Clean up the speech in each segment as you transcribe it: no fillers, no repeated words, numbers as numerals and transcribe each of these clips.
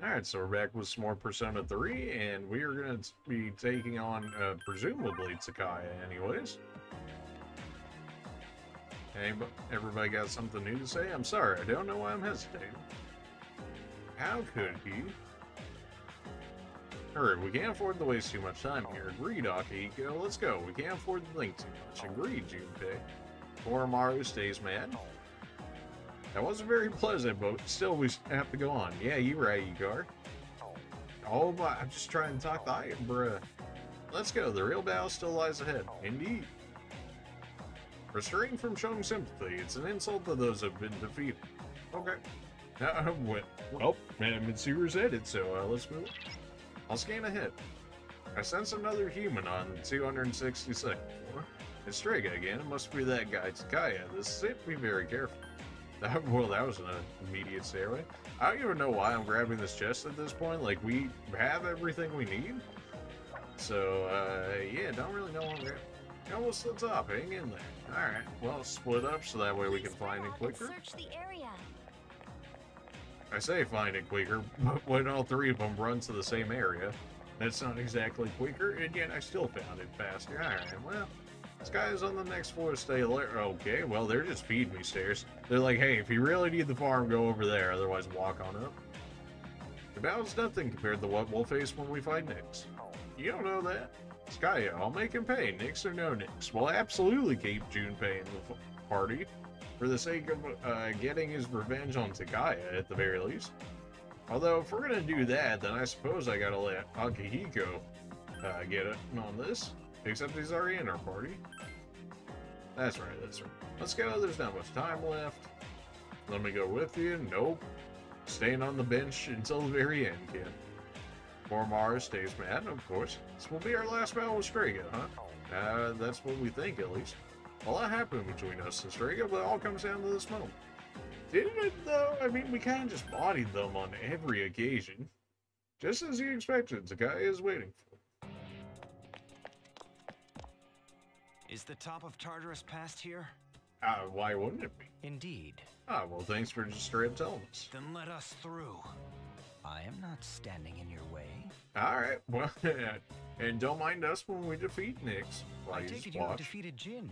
Alright, so we're back with some more Persona 3, and we are going to be taking on, presumably, Takaya anyways. Hey, everybody got something new to say? I'm sorry, I don't know why I'm hesitating. How could he? Hurry, we can't afford to waste too much time here. Agreed, Akihiko. Let's go. We can't afford to think too much. Agreed, Junpei. Koromaru stays mad. That wasn't very pleasant, but still we have to go on. Yeah, you're right, Igor. Oh my, I'm just trying to talk to I, bruh. Let's go, the real battle still lies ahead. Indeed. Restrain from showing sympathy. It's an insult to those who have been defeated. Okay. Well, Mitsuru's headed, so let's move. I'll scan ahead. I sense another human on 262nd floor. It's Strega again. It must be that guy, Takaya. This is it. Be very careful. Well, that was an immediate stairway. I don't even know why I'm grabbing this chest at this point. Like, we have everything we need. So, yeah, don't really know what I'm grabbing. Almost to the top. Hang in there. Alright, well, split up so that way we can find it quicker. Search the area. I say find it quicker, but when all three of them run to the same area, that's not exactly quicker, and yet I still found it faster. Alright, well, this guy is on the next floor, stay alert. Okay, well, they're just feeding me stairs. They're like, hey, if you really need the farm, go over there, otherwise walk on up. The battle's nothing compared to what we'll face when we fight Nyx. You don't know that? Takaya, I'll make him pay, Nyx or no Nyx. We'll absolutely keep Junpei in the party, for the sake of getting his revenge on Takaya, at the very least. Although, if we're gonna do that, then I suppose I gotta let Akihiko get it on this. Except he's already in our party. That's right, that's right. Let's go, there's not much time left. Let me go with you. Nope. Staying on the bench until the very end, kid. Koromaru stays mad, of course. This will be our last battle with Strega, huh? That's what we think, at least. A lot happened between us and Strega, but it all comes down to this moment. Didn't it, though? I mean, we kind of just bodied them on every occasion. Just as you expected, Takaya is waiting for. Is the top of Tartarus past here? Why wouldn't it be? Indeed. Well, thanks for just straight up telling us. Then let us through. I am not standing in your way. Alright, well, and don't mind us when we defeat Nyx. I take it you have defeated Jin.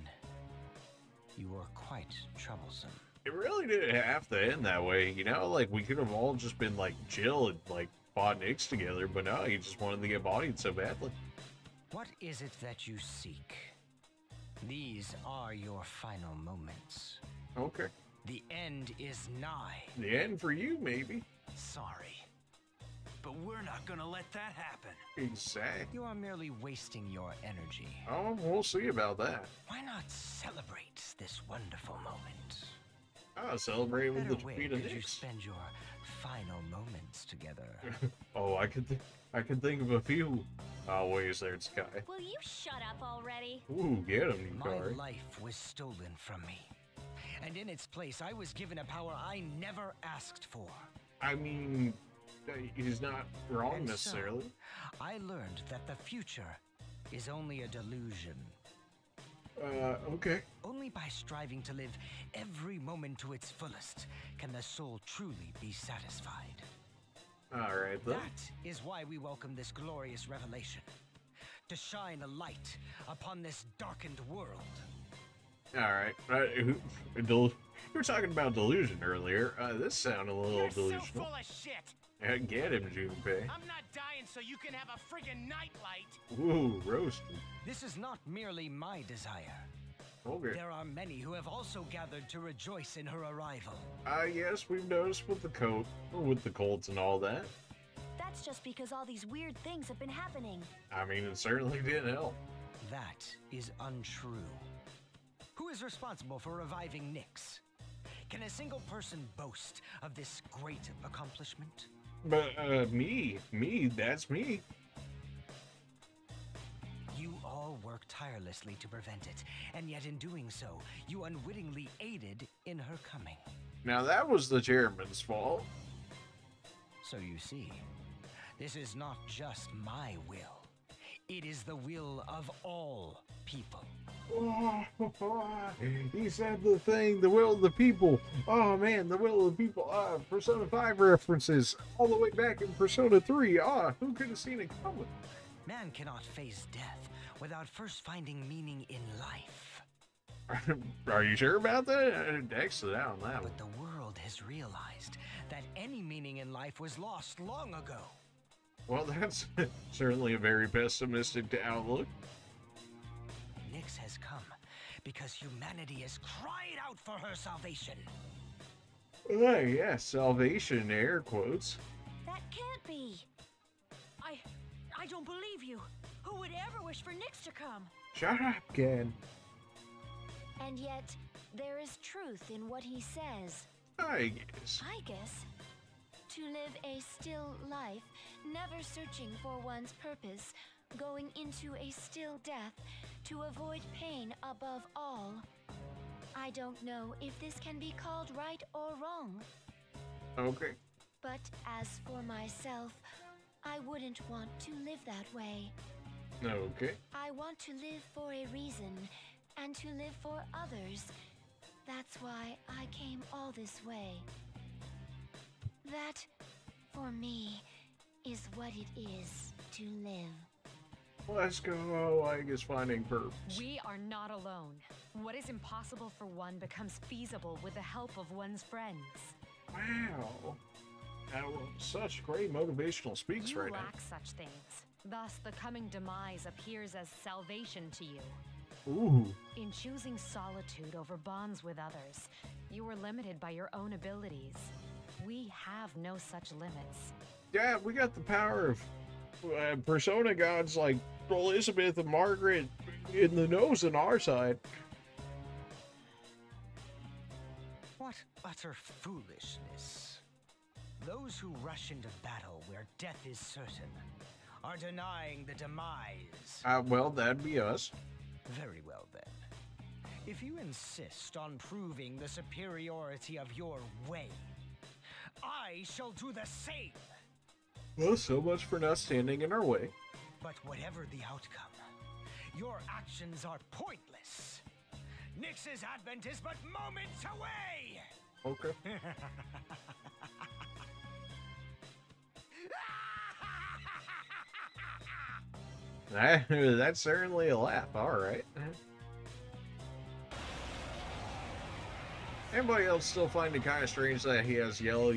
You are quite troublesome. It really didn't have to end that way, you know? Like, we could have all just been, like, chill and, like, fought Nyx together, but no, he just wanted to get bodied so badly. What is it that you seek? These are your final moments. Okay. The end is nigh. The end for you, maybe. Sorry. But we're not gonna let that happen. Exactly. You are merely wasting your energy. Oh, we'll see about that. Why not celebrate this wonderful moment? Celebrate with the defeat of Nyx. You Nyx. spend your final moments together. Oh, I could think of a few ways there, Sky. Will you shut up already? Ooh, get him, My Yukari. life was stolen from me. And in its place, I was given a power I never asked for. I mean, he's not wrong And necessarily. So, I learned that the future is only a delusion. Okay. Only by striving to live every moment to its fullest can the soul truly be satisfied. Alright, then. That is why we welcome this glorious revelation. To shine a light upon this darkened world. Alright. You were talking about delusion earlier. This sounded a little You're delusional. so full of shit. Get him, Junpei. I'm not dying so you can have a friggin' nightlight. Ooh, roasted. This is not merely my desire. Okay. There are many who have also gathered to rejoice in her arrival. Yes, we've noticed with the cults and all that. That's just because all these weird things have been happening. I mean, it certainly didn't help. That is untrue. Who is responsible for reviving Nyx? Can a single person boast of this great accomplishment? But, me, that's me. You all worked tirelessly to prevent it, and yet in doing so, you unwittingly aided in her coming. Now that was the chairman's fault. So you see, this is not just my will. It is the will of all people. He said the thing, the will of the people. Oh man, the will of the people. Persona 5 references all the way back in Persona 3. Who could have seen it coming? Man cannot face death without first finding meaning in life. Are you sure about that? X it out on that one. But the world has realized that any meaning in life was lost long ago. Well, that's certainly a very pessimistic outlook. Nyx has come because humanity has cried out for her salvation. Hey, yeah, salvation, air quotes. That can't be. I don't believe you. Who would ever wish for Nyx to come? Shut up, Ken. And yet, there is truth in what he says. I guess. To live a still life, never searching for one's purpose, going into a still death, to avoid pain above all. I don't know if this can be called right or wrong. Okay. But as for myself, I wouldn't want to live that way. Okay. I want to live for a reason, and to live for others. That's why I came all this way. That, for me, is what it is to live. Let's go, I guess, finding purpose. We are not alone. What is impossible for one becomes feasible with the help of one's friends. Wow. Such great motivational speaks You right now. lack such things. Thus, the coming demise appears as salvation to you. Ooh. In choosing solitude over bonds with others, you were limited by your own abilities. We have no such limits. Yeah, we got the power of Persona gods like Elizabeth and Margaret in the nose on our side. What utter foolishness. Those who rush into battle where death is certain are denying the demise. Well, that'd be us. Very well then. If you insist on proving the superiority of your way, I shall do the same. Well, so much for not standing in our way. But whatever the outcome, your actions are pointless. Nyx's advent is but moments away! Okay. That's certainly a laugh, alright. Anybody else still find it kind of strange that he has yellow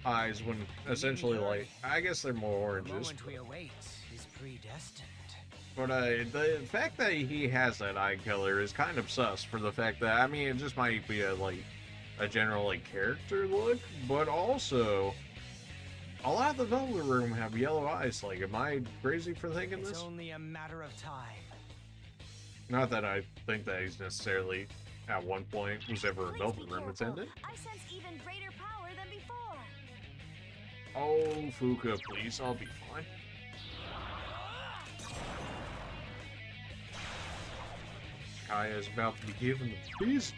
eyes when essentially, like, I guess they're more oranges. The moment we await is predestined. But the fact that he has that eye color is kind of sus for the fact that, I mean, it just might be a general, like, character look, but also a lot of the Velvet Room have yellow eyes. Like, am I crazy for thinking It's this? only a matter of time. Not that I think that he's necessarily, at one point, was ever a Please Velvet be Room careful. attendant. I sense even greater power than before. Oh, Fuka, please, I'll be fine. Takaya is about to be given the business.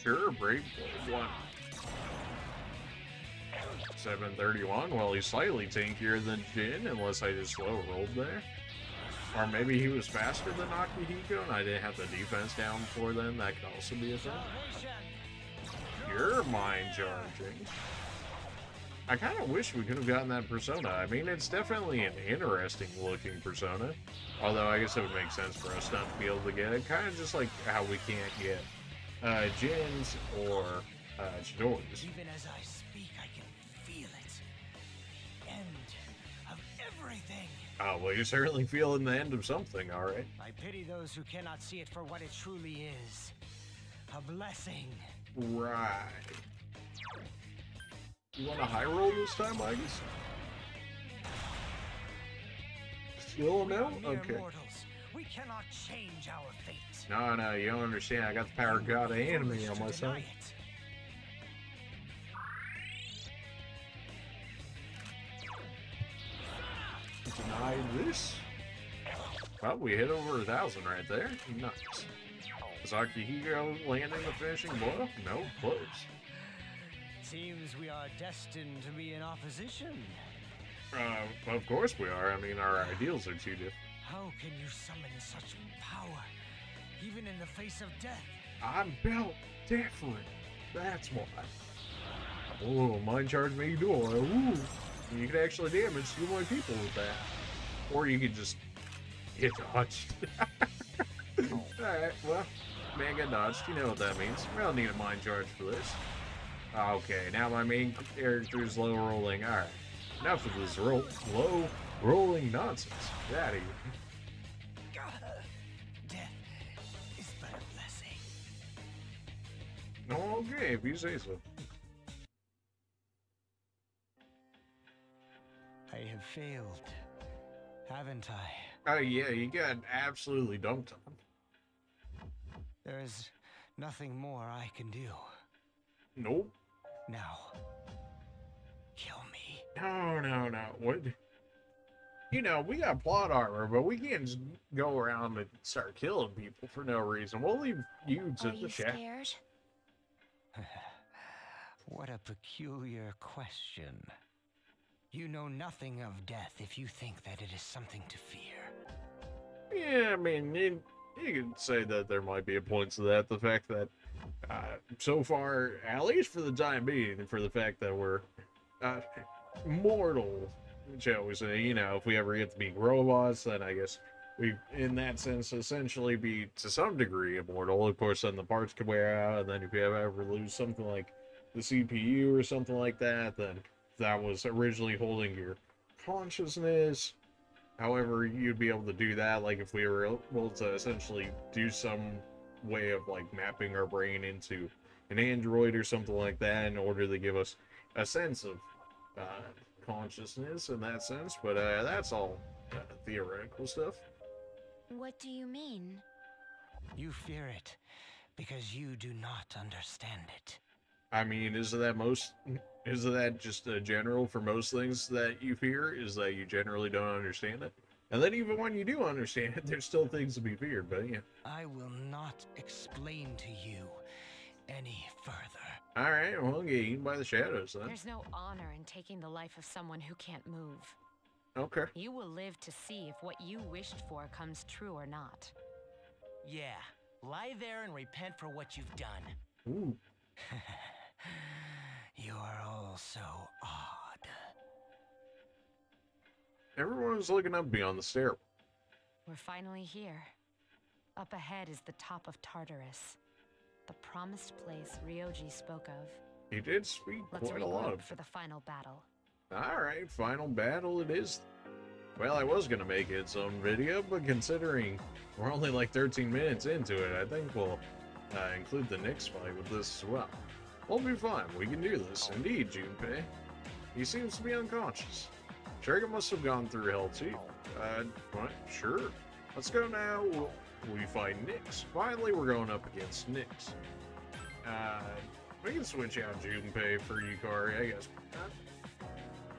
Sure, Brave one. 731. Well, he's slightly tankier than Jin, unless I just slow rolled there. Or maybe he was faster than Akihiko and I didn't have the defense down before then. That could also be a thing. You're mind charging. I kind of wish we could have gotten that persona. I mean, it's definitely an interesting looking persona. Although I guess it would make sense for us not to be able to get it. Kind of just like how we can't get Jin's or Chidori's. Even as I speak, I can feel it. End of everything. Oh, well, you're certainly feeling the end of something, alright. I pity those who cannot see it for what it truly is. A blessing. Right. You want a high roll this time, I guess? Still We no? are mere Okay. mortals. We cannot change our fate. No, you don't understand. I got the power of God of anime Foolish on to my deny side. it. Deny this? Well, we hit over 1,000 right there. Nice. Is Akihiko landing the finishing blow? No, close. Seems we are destined to be in opposition. Of course we are. I mean, our ideals are too different. How can you summon such power, even in the face of death? I'm built different. That's why. Oh, mind charge me door. Ooh. You can actually damage 2 more people with that. Or you could just get dodged. Alright, well, man get dodged. You know what that means. We don't need a mind charge for this. Okay, now my main character's low rolling. Alright. Enough of this low rolling nonsense. Get out of here. Death is but a blessing. Okay, if you say so. I have failed, haven't I? Oh yeah, you got absolutely dunked on. There is nothing more I can do. Nope. Now, kill me. No. What? You know, we got plot armor, but we can't just go around and start killing people for no reason. We'll leave you to the chat. Are you scared? What a peculiar question. You know nothing of death if you think that it is something to fear. Yeah, I mean, you could say that there might be a point to that. The fact that, so far, at least for the time being, for the fact that we're mortal, shall we say, you know, if we ever get to be robots, then I guess we, in that sense, essentially be, to some degree, immortal. Of course, then the parts could wear out, and then if you ever lose something like the CPU or something like that, then that was originally holding your consciousness. However, you'd be able to do that, like if we were able to essentially do some way of like mapping our brain into an android or something like that in order to give us a sense of consciousness in that sense. But that's all theoretical stuff. What do you mean? You fear it because you do not understand it. I mean, isn't that just general for most things that you fear, is that you generally don't understand it? And then even when you do understand it, there's still things to be feared, but yeah. I will not explain to you any further. Alright, well, get eaten by the shadows then. There's no honor in taking the life of someone who can't move. Okay. You will live to see if what you wished for comes true or not. Yeah, lie there and repent for what you've done. Ooh. You are all so odd. Everyone's looking up beyond the stairwell. We're finally here. Up ahead is the top of Tartarus, the promised place Ryoji spoke of. He did speak Let's quite a lot. regroup for the final battle. Alright, final battle it is. Well, I was gonna make it some video, but considering we're only like 13 minutes into it, I think we'll include the next fight with this as well. We'll be fine. We can do this. Indeed, Junpei. He seems to be unconscious. Dragon must have gone through hell too. What? Sure. Let's go now. We fight Nyx. Finally, we're going up against Nyx. We can switch out Junpei for Yukari, I guess.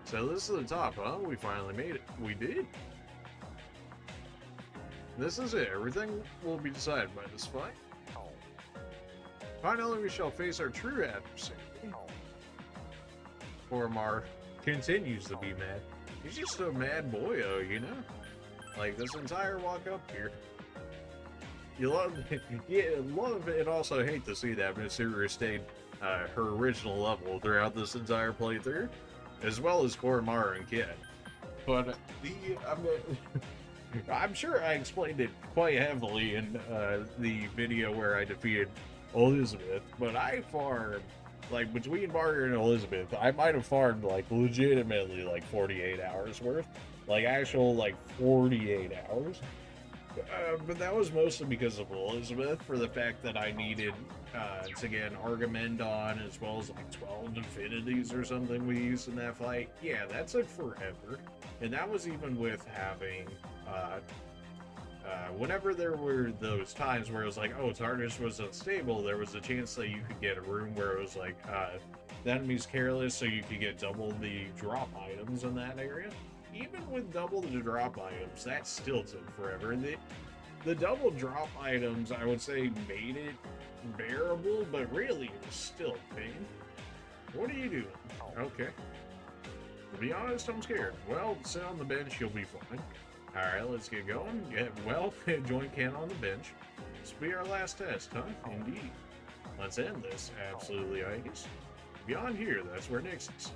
So this is the top, huh? We finally made it. We did. This is it. Everything will be decided by this fight. Finally, we shall face our true adversary. Koromar continues to be mad. He's just a mad boyo, you know? Like, this entire walk up here. You love it, yeah, love it, and also hate to see that Mitsuru stayed her original level throughout this entire playthrough, as well as Koromar and Kid. But I'm sure I explained it quite heavily in the video where I defeated Elizabeth, but I farmed, like, between Margaret and Elizabeth, I might have farmed, like, legitimately, like, 48 hours worth. Like, actual, like, 48 hours. But that was mostly because of Elizabeth, for the fact that I needed to get an Argamendon, as well as, like, 12 Infinities or something we used in that fight. Yeah, that took forever. And that was even with having, whenever there were those times where it was like, oh, Tartarus was unstable, there was a chance that you could get a room where it was like, the enemy's careless, so you could get double the drop items in that area. Even with double the drop items, that still took forever. And The double drop items, I would say, made it bearable, but really, it was still pain. What are you doing? Okay. To be honest, I'm scared. Well, sit on the bench, you'll be fine. Alright, let's get going. Yeah, well, join Ken on the bench. This will be our last test, huh? Indeed. Let's end this, absolutely, Igus. Beyond here, that's where Nyx is.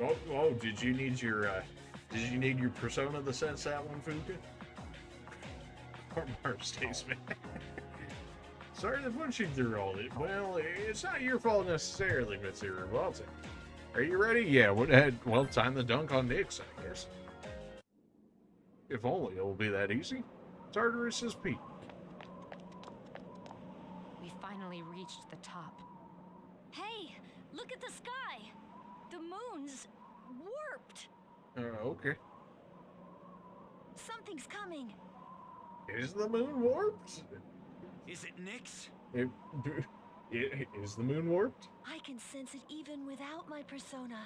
Oh, did you need your persona to sense that one, Fuka? Or Marv Staceman. Sorry to put you through all this. Well, it's not your fault necessarily, Mitsuru. Well, are you ready? Yeah, well, time to dunk on Nyx, I guess. If only it will be that easy. Tartarus is Pete. We finally reached the top. Hey, look at the sky! The moon's warped! Okay. Something's coming! Is the moon warped? Is it Nyx? Is the moon warped? I can sense it even without my persona.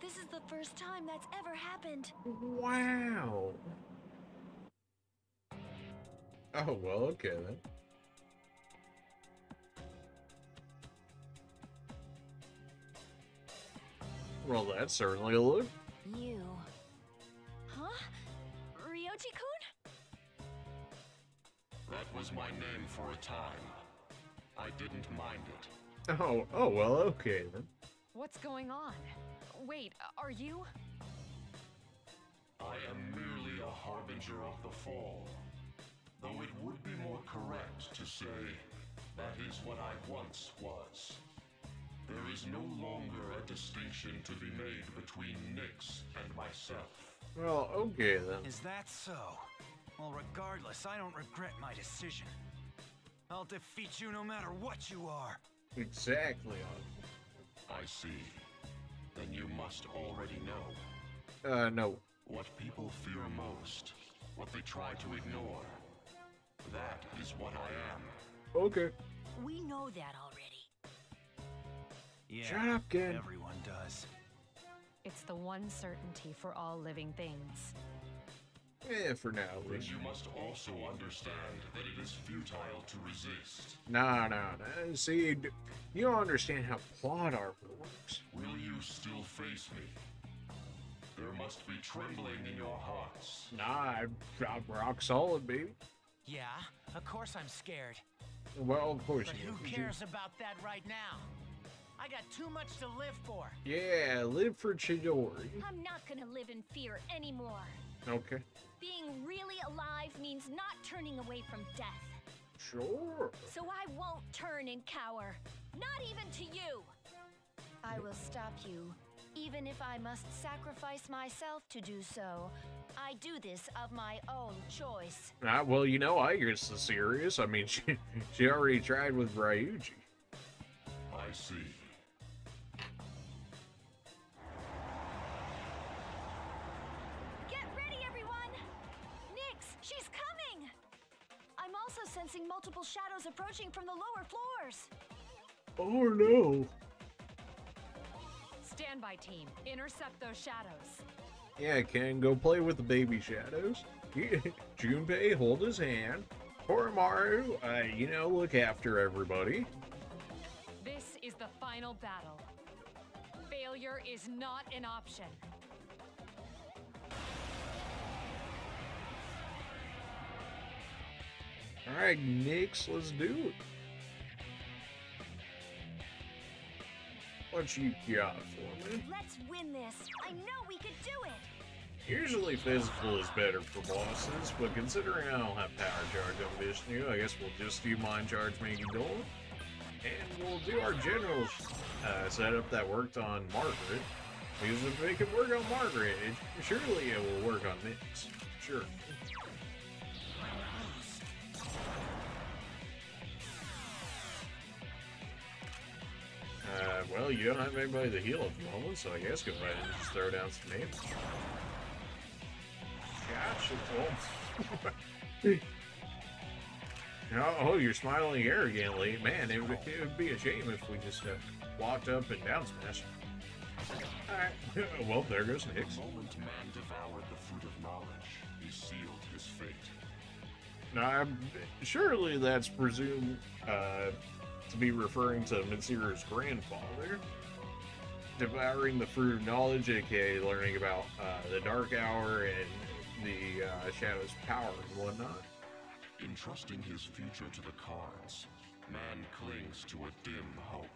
This is the first time that's ever happened. Wow. Oh, well, okay then. Well, that's certainly a look. You. Huh? Ryoji-kun? That was my name for a time. I didn't mind it. Oh, well, okay then. What's going on? Wait, are you? I am merely a harbinger of the fall. Though it would be more correct to say, that is what I once was. There is no longer a distinction to be made between Nyx and myself. Well, okay then. Is that so? Well, regardless, I don't regret my decision. I'll defeat you no matter what you are. Exactly. I see. Then you must already know. No. What people fear most, what they try to ignore. That is what I am. Okay. We know that already. Yeah, Shut up, Ken. Everyone does. It's the one certainty for all living things. Yeah, for now at But least. you must also understand that it is futile to resist. No. See, you don't understand how plot armor works. Will you still face me? There must be trembling in your hearts. Nah, I'm rock solid, baby. Yeah, of course I'm scared. Well, of course But you who do. cares about that right now? I got too much to live for. Yeah, live for Chidori. I'm not gonna live in fear anymore. Okay. Being really alive means not turning away from death. Sure. So I won't turn and cower. Not even to you. I will stop you, even if I must sacrifice myself to do so. I do this of my own choice. Well, you know, I guess the serious. I mean, she already tried with Ryuji. I see. Get ready, everyone! Nyx, she's coming! I'm also sensing multiple shadows approaching from the lower floors. Oh no. Standby team, intercept those shadows. Yeah, Ken, go play with the baby shadows. Junpei, hold his hand. Koromaru, look after everybody. This is the final battle. Failure is not an option. Alright, Nyx, let's do it. What you got for me? Let's win this. I know we could do it. Usually physical is better for bosses, but considering I don't have power charge on Vishnu, I guess we'll just do mind charge Maggie Dole. And we'll do our general setup that worked on Margaret. Because if we can work on Margaret, surely it will work on Nyx. Sure. Well, you don't have anybody to heal at the moment, so I guess go ahead and just throw down some damage. Gotcha. Oh, you're smiling arrogantly. Man, it would be a shame if we just walked up and down smash. Alright, well, there goes Nyx. The moment man devoured the fruit of knowledge, he sealed his fate. Now, surely that's presumed to be referring to Mitsuru's grandfather. Devouring the fruit of knowledge, aka learning about the Dark Hour and the Shadow's power and whatnot. Entrusting his future to the cards, man clings to a dim hope.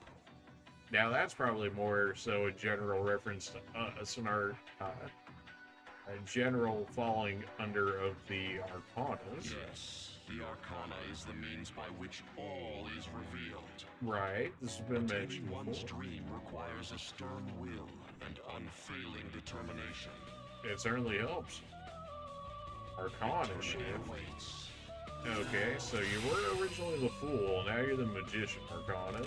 Now that's probably more so a general reference to us and our a general falling under of the Arcanas. Yes, the Arcana is the means by which all is revealed. Right, this has been Attaining mentioned one's before. dream requires a stern will and unfailing determination. It certainly helps. Arcana shit. Eternity awaits. Okay, so you were originally the Fool, now you're the Magician Arcana.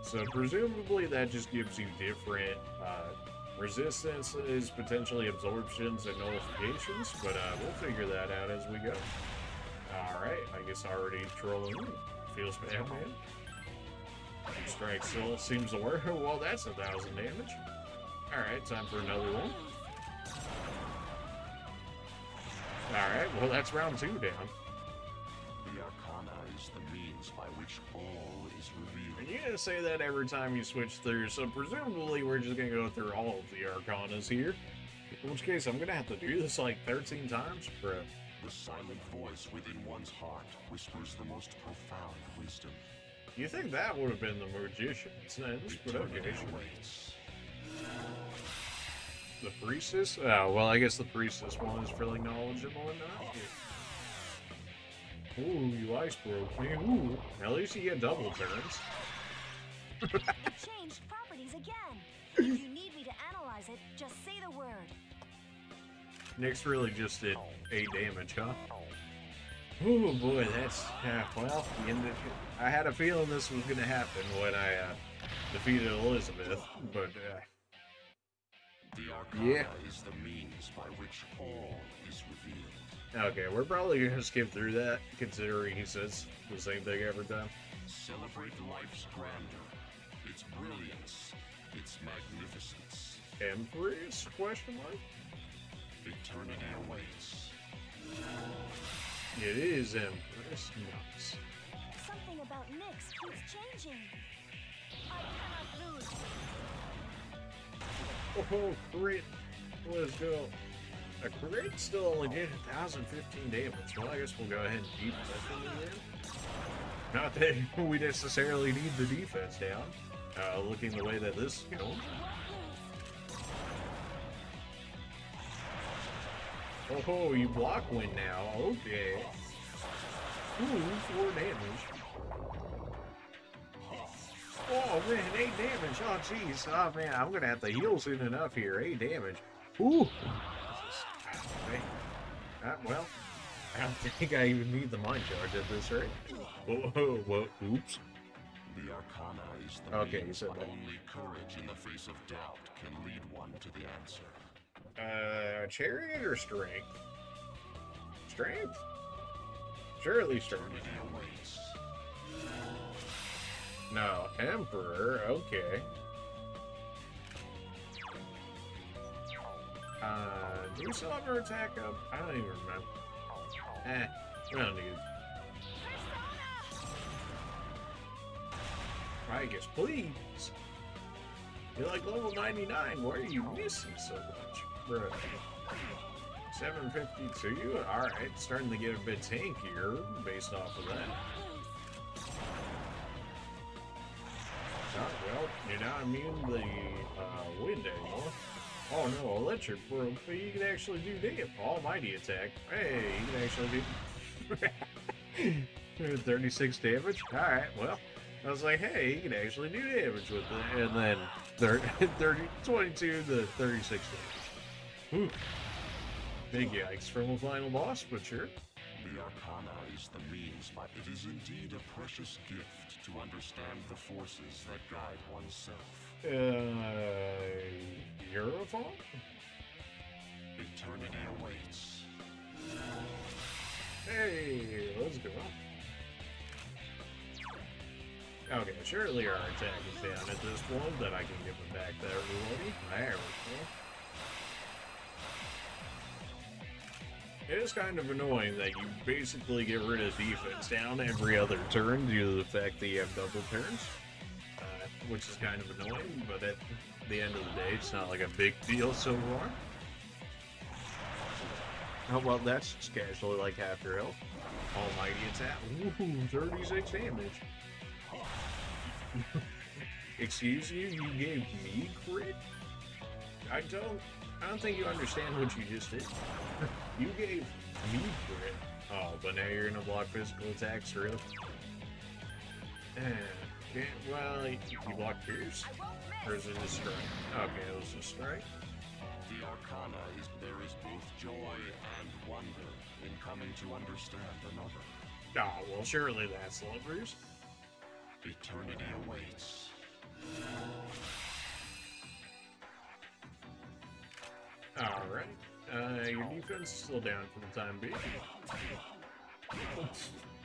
So presumably that just gives you different resistances, potentially absorptions and nullifications, but we'll figure that out as we go. Alright, I guess already trolling. Feels bad, man. Strike still seems to work. Well, that's 1,000 damage. Alright, time for another one. Alright, well that's round 2 down. The Arcana is the means by which all is revealed. And you're gonna say that every time you switch through, so presumably we're just gonna go through all of the Arcanas here. In which case, I'm gonna have to do this like 13 times, bro. The silent voice within one's heart whispers the most profound wisdom. You think that would have been the Magician's sense, but okay. Eternity awaits. The Priestess? Oh, well, I guess the Priestess one is fairly knowledgeable enough. Ooh, you ice broke me. Ooh, at least you get double turns. It changed properties again. If you need me to analyze it, just say the word. Nyx really just did 8 damage, huh? Oh boy, that's, well, I had a feeling this was going to happen when I defeated Elizabeth, but, The Arcana yeah. is the means by which all is revealed. Okay, we're probably going to skip through that, considering he says the same thing every time. Celebrate life's grandeur, its brilliance, its magnificence. Empress? Question mark? Eternity awaits. It is Empress. Nice. Something about Nyx keeps changing. I cannot lose. Oh, crit. Let's go. A crit still only did 1,015 damage. Well, I guess we'll go ahead and keep that in. Not that we necessarily need the defense down. Looking the way that this is going. Oh, you block win now. Okay. Ooh, 4 damage. Oh man, 8 damage. Oh jeez. Oh man, I'm gonna have to heal soon enough here. 8 damage. Ooh. Well, I don't think I even need the mind charge at this rate. Whoa. Oops. The Arcana is the Okay, you means said by that. only courage in the face of doubt can lead one to the answer. Chariot or strength? Strength? Surely strength. Eternity awaits. No, Emperor, okay. Do we still have our attack up? I don't even remember. We don't need it. I guess, please. You're like level 99. Why are you missing so much? Bruh. 752? Alright, starting to get a bit tankier based off of that. Oh, well, you're not immune to the wind anymore. Oh no, electric broke, but you can actually do damage. Almighty attack. Hey, you can actually do 36 damage? Alright, well, I was like, hey, you can actually do damage with it. And then 22 to 36 damage. Ooh. Big yikes from a final boss, but sure. The Arcana is the means by it is indeed a precious gift to understand the forces that guide oneself. Eurofall? Eternity awaits. Hey, let's go. Okay, surely our attack is down at this point, that I can give it back to everybody. There we go. It is kind of annoying that you basically get rid of defense down every other turn due to the fact that you have double turns, which is kind of annoying, but at the end of the day, it's not like a big deal so far. Oh, well, that's just casually like half your health. Almighty attack. Ooh, 36 damage. Excuse you? You gave me crit? I don't think you understand what you just did. You gave me crit. Oh, but now you're gonna block physical attacks, really? Okay, well, you block Pierce? Or is it a strike? Okay, it was a strike. The Arcana is there is both joy and wonder in coming to understand another. Oh, well, surely that's lovers. Eternity awaits. Alright. Your defense is still down for the time being.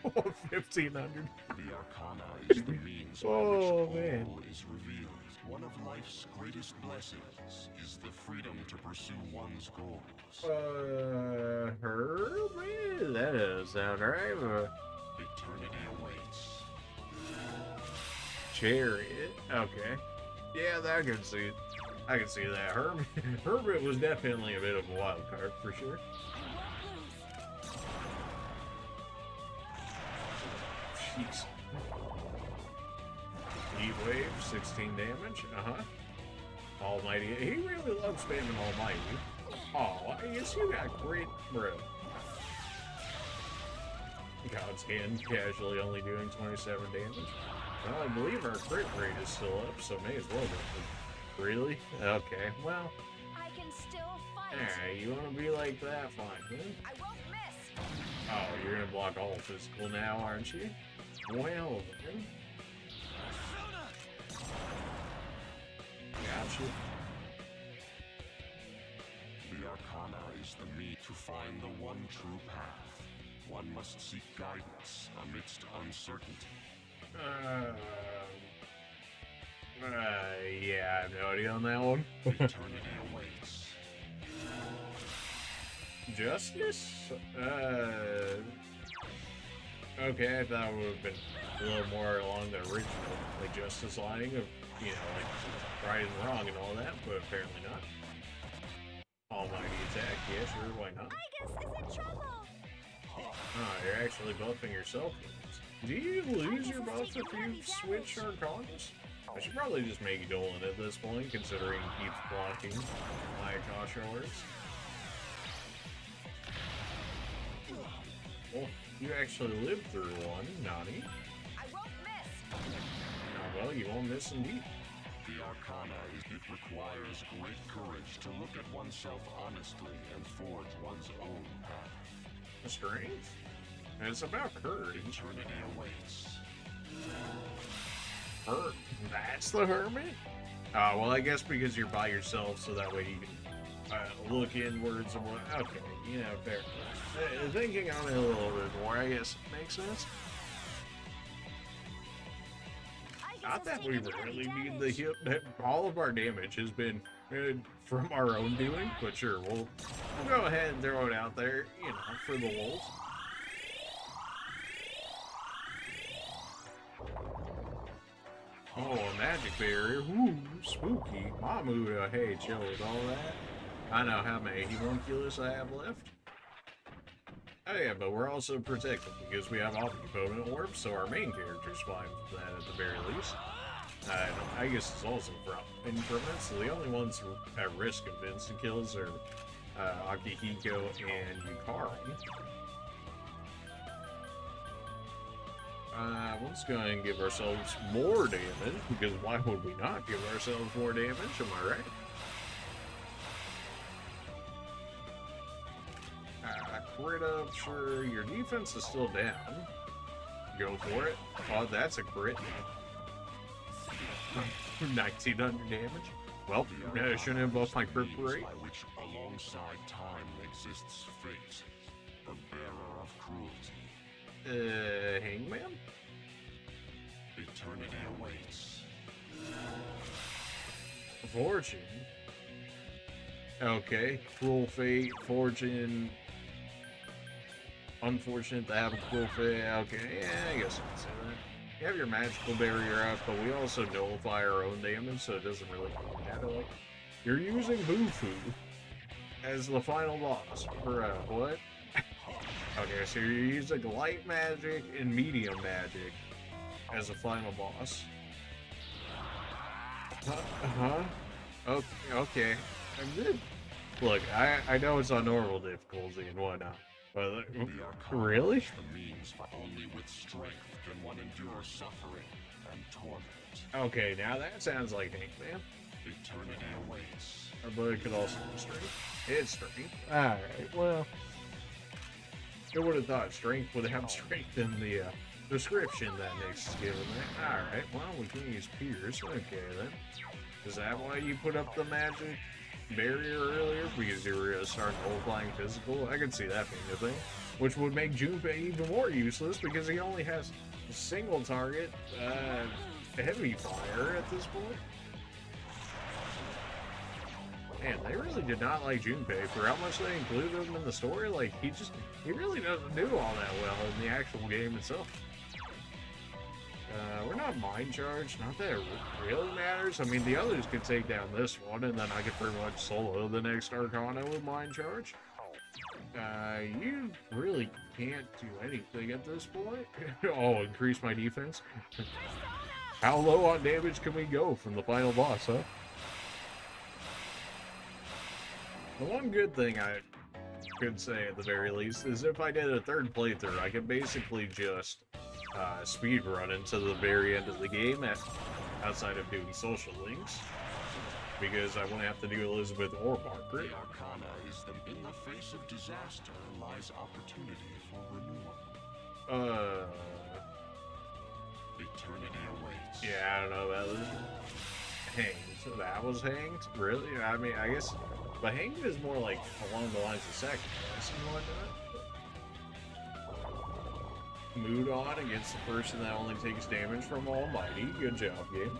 1500. The Arcana is the means by which all is revealed. One of life's greatest blessings is the freedom to pursue one's goals. Herb? That doesn't sound right. Eternity awaits. Chariot? Okay. Yeah, I can see it. I can see that. Herbert was definitely a bit of a wild card, for sure. Jeez. Heat Wave, 16 damage. Almighty. He really loves spamming Almighty. Oh, I guess you got great, bro. God's Hand casually only doing 27 damage. Well, I believe our crit rate is still up, so may as well go. Really? Okay, well. I can still fight. Alright, you want to be like that? Fine. Huh? I won't miss. Oh, you're gonna block all physical now, aren't you? Well, then. Gotcha. The Arcana is the means to find the one true path. One must seek guidance amidst uncertainty. Yeah, I have no idea on that one. Eternity awaits. Justice? Okay, I thought it would have been a little more along the original, like, justice lining of, you know, like, right and wrong and all that, but apparently not. Almighty attack, yeah, sure, why not? Igus is in trouble. Oh, you're actually buffing yourself. Do you lose your buff if you switch Arcanas? I should probably just make Dolan at this point, considering he keeps blocking my Akasha words. Well, you actually lived through one, Nani. I won't miss. Oh, well, you won't miss indeed. The Arcana it requires great courage to look at oneself honestly and forge one's own path. Strength? It's about courage. Eternity awaits. That's the hermit? Well, I guess because you're by yourself, so that way you can look inwards and what. Okay, you know, fair. Thinking on it a little bit more, I guess makes sense. Not that we really need the hip. All of our damage has been from our own doing, but sure, we'll go ahead and throw it out there, you know, for the wolves. Oh, a magic barrier. Ooh, spooky. Mamuda, hey, chill with all that. I know how many homunculus I have left. Oh yeah, but we're also protected because we have omnipotent orbs, so our main character's fine with that at the very least. I guess it's also increments, so the only ones at risk of instant kills are Akihiko and Yukari. Let's go ahead and give ourselves more damage, because why would we not give ourselves more damage, am I right? Crit up, sure, your defense is still down. Go for it. Oh, that's a crit. 1900 damage. Well, I shouldn't have buffed my crit rate. By which alongside time exists fate, the bearer of cruelty. Hangman? Eternity awaits. Fortune? Okay, cruel fate, fortune. unfortunate to have a cool fit. Okay, yeah, I guess you can say that. You have your magical barrier up, but we also nullify our own damage, so it doesn't really matter. Like, you're using Bufu as the final boss. For what? Okay, so you're using light magic and medium magic as a final boss. Okay. I'm good. Look, I know it's on normal difficulty and whatnot, but really? Means only with strength can one endure suffering and torment. Okay, now that sounds like Hangman. Eternity awaits. But it could also be strength. It's strength. Alright, well. I would have thought strength would have strength in the description that Nick's is giving me. Alright, well, we can use Pierce. Okay, then. Is that why you put up the magic barrier earlier? Because you were going to start nullifying physical? I could see that being a thing. Which would make Junpei even more useless because he only has a single target, heavy fire at this point. Man, they really did not like Junpei for how much they included him in the story. Like, he really doesn't do all that well in the actual game itself. We're not mind charged. Not that it really matters. I mean, the others could take down this one, and then I could pretty much solo the next Arcana with mind charge. You really can't do anything at this point. Oh, increase my defense? How low on damage can we go from the final boss, huh? The one good thing I could say at the very least is if I did a third playthrough, I could basically just speed run into the very end of the game outside of doing social links, because I wouldn't have to do Elizabeth or Margaret. The Arcana is that in the face of disaster lies opportunity for renewal. Eternity awaits. Yeah, I don't know about this. Hanged. So that was hanged? Really? I mean, I guess, but hanged is more like along the lines of sacrifice and whatnot. Mood on against the person that only takes damage from Almighty. Good job, game.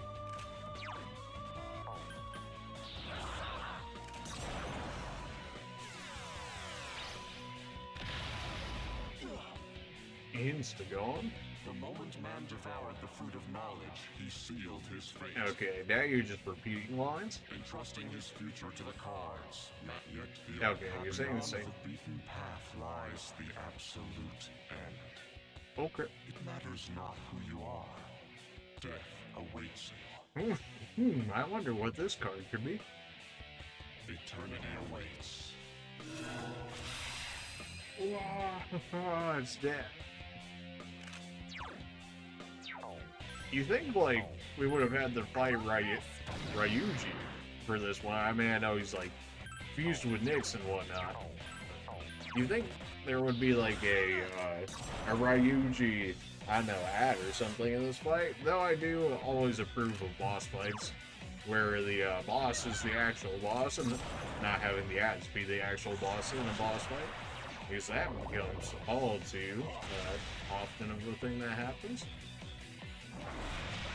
Insta-gone? The moment man devoured the fruit of knowledge, he sealed his fate. Okay, now you're just repeating lines? Entrusting his future to the cards. Not yet the Okay, you're saying the same. the beaten path lies the absolute end. Okay. It matters not who you are. Death awaits you. I wonder what this card could be. Eternity awaits. Oh, it's dead. You think, like, we would have had to fight Ryuji for this one? I mean, I know he's, like, fused with Nyx and whatnot. You think there would be, like, a Ryuji, I don't know, ad or something in this fight? Though I do always approve of boss fights where the boss is the actual boss and not having the ads be the actual boss in a boss fight. Because that becomes all too often of the thing that happens.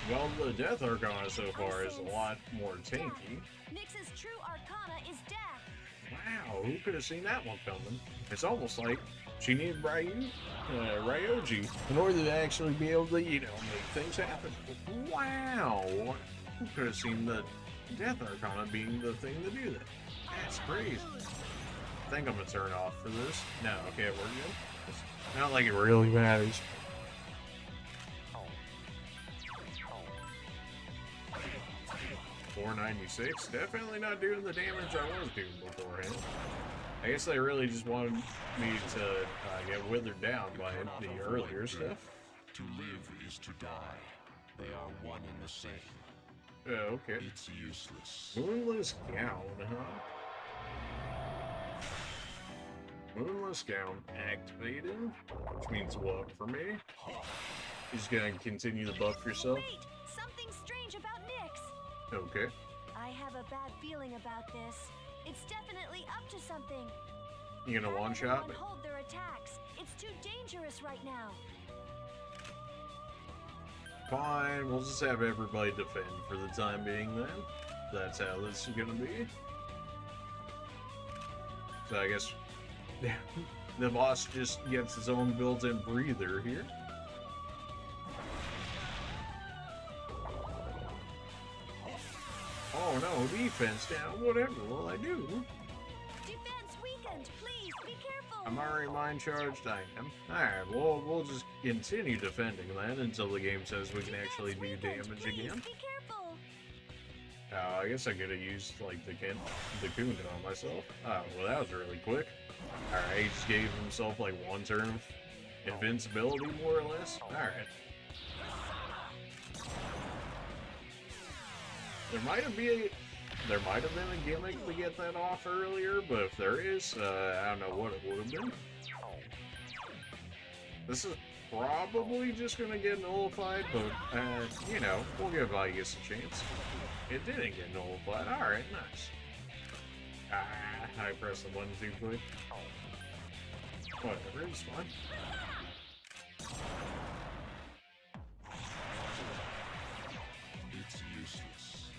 Well, the Death Arcana so far is a lot more tanky. Nyx's true Arcana is death. Wow, who could have seen that one coming? It's almost like she needed Ryoji in order to actually be able to, you know, make things happen. Wow! Who could have seen the Death Arcana being the thing to do that? That's crazy. I think I'm gonna turn off for this. No, okay, we're good. It's not like it really matters. $496. Definitely not doing the damage I was doing beforehand. I guess they really just wanted me to get withered down by the earlier stuff. To live is to die. They are one and the same. Oh, okay. It's useless. Moonless Gown, huh? Moonless Gown activated, which means what for me? You're just gonna continue to buff yourself? Wait! Something strange about Nyx! Okay. I have a bad feeling about this. It's definitely up to something. You gonna one-shot me? Hold their attacks. It's too dangerous right now. Fine, we'll just have everybody defend for the time being then. That's how this is gonna be. So I guess The boss just gets his own built-in breather here. Oh no, defense down. Whatever will I do? Defense weakened. Please be careful. I'm already mind charged. I am. Alright, we'll just continue defending then until the game says we can actually do damage again. Be careful. I guess I could have used like the Kunda on myself. Well that was really quick. Alright, he just gave himself like one turn of invincibility more or less. Alright. There might have been a gimmick to get that off earlier, but if there is, I don't know what it would have been. This is probably just gonna get nullified, but you know, we'll give Vegas a chance. It didn't get nullified. Alright, nice. I pressed the button too quick. Whatever, it's fine. It's useless.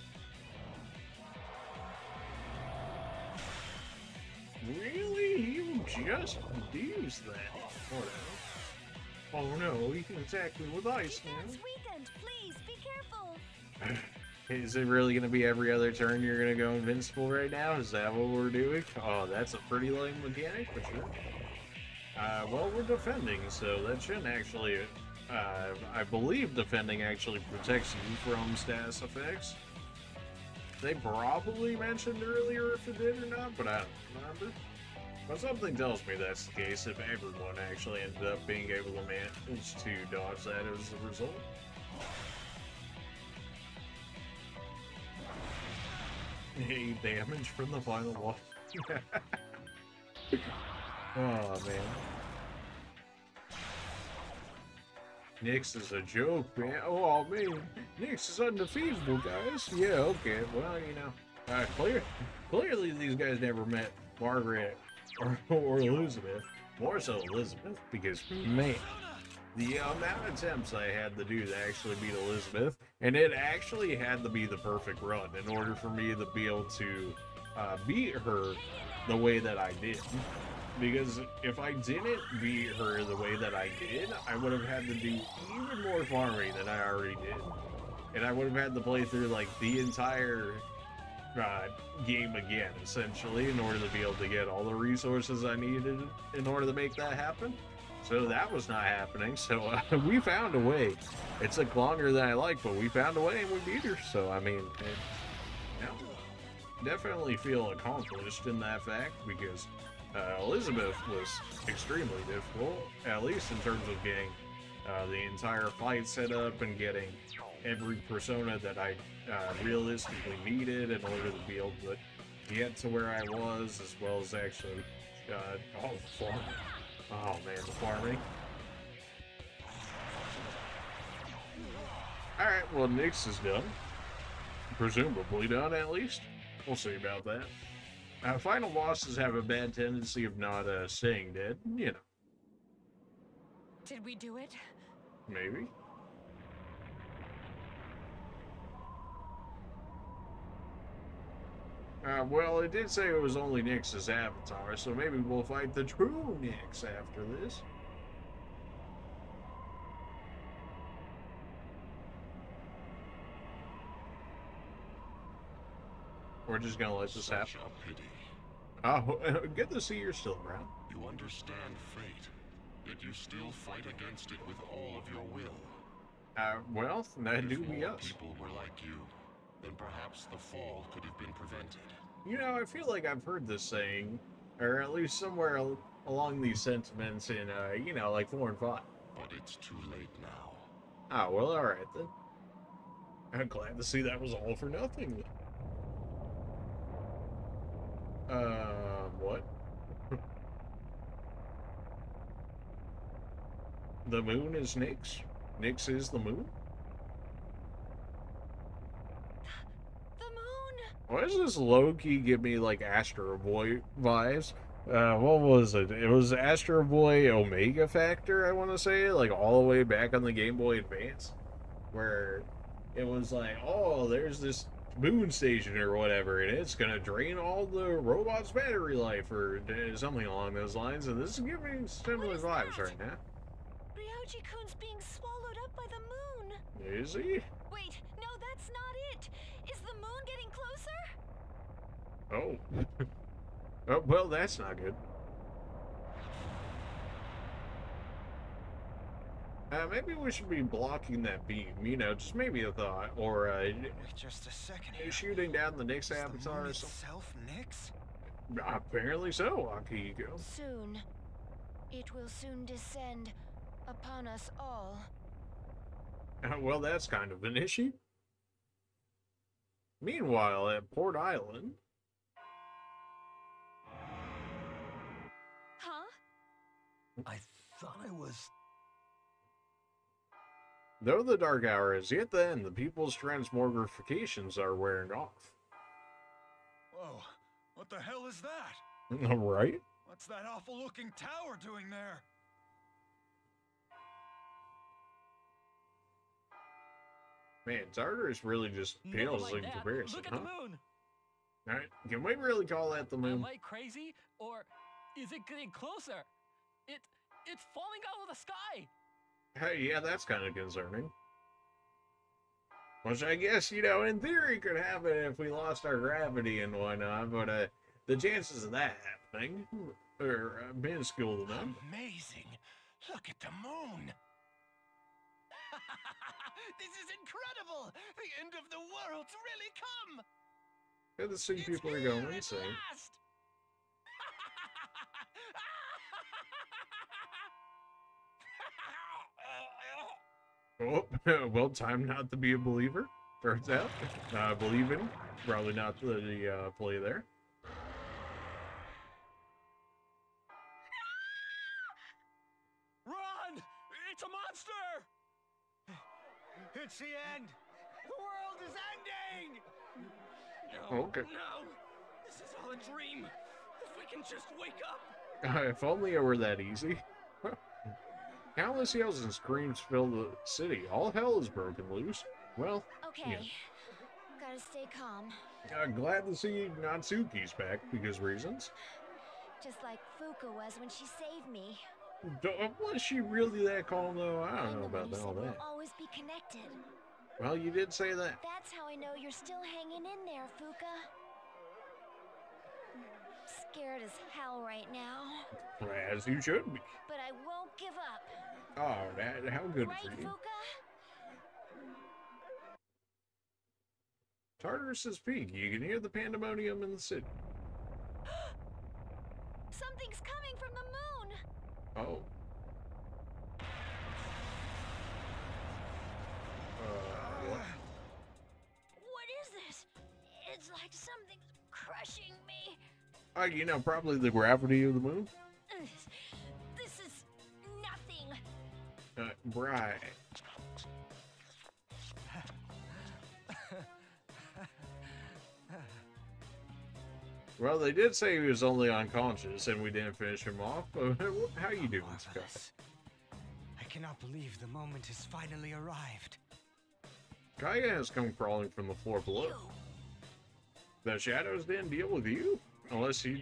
Really? You just used that? Whatever. Oh no, he can attack me with ice now. Defense weakened. Please be careful. Is it really gonna be every other turn you're gonna go invincible right now? Is that what we're doing? Oh, that's a pretty lame mechanic for sure. Well, we're defending, so that shouldn't actually... I believe defending actually protects you from status effects. They probably mentioned earlier if it did or not, but I don't remember. But something tells me that's the case if everyone actually ended up being able to manage to dodge that as a result. Hey, damage from the final boss. Oh, man. Nyx is a joke, man. Oh, man. Nyx is undefeatable, guys. Yeah, okay. Well, you know. Clearly these guys never met Margaret or Elizabeth. More so Elizabeth, because, man, the amount of attempts I had to do to actually beat Elizabeth, and it actually had to be the perfect run in order for me to be able to beat her the way that I did. Because if I didn't beat her the way that I did, I would have had to do even more farming than I already did. And I would have had to play through, like, the entire game again, essentially, in order to be able to get all the resources I needed in order to make that happen. So that was not happening, so we found a way. It took longer than I like, but we found a way and we beat her. So, I mean, definitely feel accomplished in that fact, because Elizabeth was extremely difficult, at least in terms of getting the entire fight set up and getting every persona that I realistically needed in order to be able to get to where I was, as well as actually, oh man, the farming. Alright, well, Nyx is done. Presumably done, at least. We'll see about that. Final bosses have a bad tendency of not staying dead, you know. Did we do it? Maybe. Well, it did say it was only Nyx's avatar, so maybe we'll fight the true Nyx after this. We're just gonna let this happen. Such a pity. Oh, good to see you're still around. You understand fate, yet you still fight against it with all of your will. Well, that do If be more us. people were like you, then perhaps the fall could have been prevented. You know, I feel like I've heard this saying, or at least somewhere along these sentiments in, you know, like 4 and 5. But it's too late now. Oh, well, alright then. I'm glad to see that was all for nothing. What? The moon is Nyx? Nyx is the moon? The moon! Why does this low-key give me, like, Astro Boy vibes? What was it? It was Astro Boy Omega Factor, I want to say, like, all the way back on the Game Boy Advance. Where it was like, oh, there's this moon station or whatever, and it's gonna drain all the robot's battery life or something along those lines. And this is giving me similar vibes right now. Ryoji-kun's being swallowed up by the moon. Is he? Wait, no, that's not it. Is the moon getting closer? Oh. Oh, well, that's not good. Maybe we should be blocking that beam, you know, just maybe a thought. Or, Just a second here. shooting down the Nyx Is avatar the moon or something. itself Nyx? Apparently so, Akihiko. Soon. It will soon descend upon us all. Well, that's kind of an issue. Meanwhile, at Port Island... Huh? I thought I was... Though the dark hour is yet the end, the people's transmogrifications are wearing off. Whoa, what the hell is that? Right? What's that awful looking tower doing there? Man, Tartarus really just pales in comparison, Look at huh? the moon. Alright, can we really call that the moon? Am I crazy, or is it getting closer? It's falling out of the sky. Hey, yeah, that's kind of concerning. Which I guess, you know, in theory could happen if we lost our gravity and whatnot, but the chances of that happening are minuscule enough. Amazing. Look at the moon. This is incredible. The end of the world's really come. Yeah, the sea It's people are here going at insane. last. Oh, well, time not to be a believer, turns out. Believing, probably not the play there. Run! It's a monster! It's the end! The world is ending! No, Okay. no! This is all a dream! If we can just wake up! If only it were that easy. Countless yells and screams fill the city. All hell is broken loose. Well, Okay. yeah. Gotta stay calm. Glad to see Natsuki's back because reasons. Just like Fuka was when she saved me. Was she really that calm though? I don't And know the about way you all said that. we'll always be connected. Well, you did say that. That's how I know you're still hanging in there, Fuka. Scared as hell right now. As you should be. But I won't give up. Oh, that, how good Right, for you. Fuka? Tartarus's Peak. You can hear the pandemonium in the city. Something's coming from the moon. Oh. What? What is this? It's like something's crushing me. You know, probably the gravity of the moon. This is nothing. Right. Well, they did say he was only unconscious, and we didn't finish him off. But how you doing, Scott? Marvelous. I cannot believe the moment has finally arrived. Kaya has come crawling from the floor below. The shadows didn't deal with you, unless he's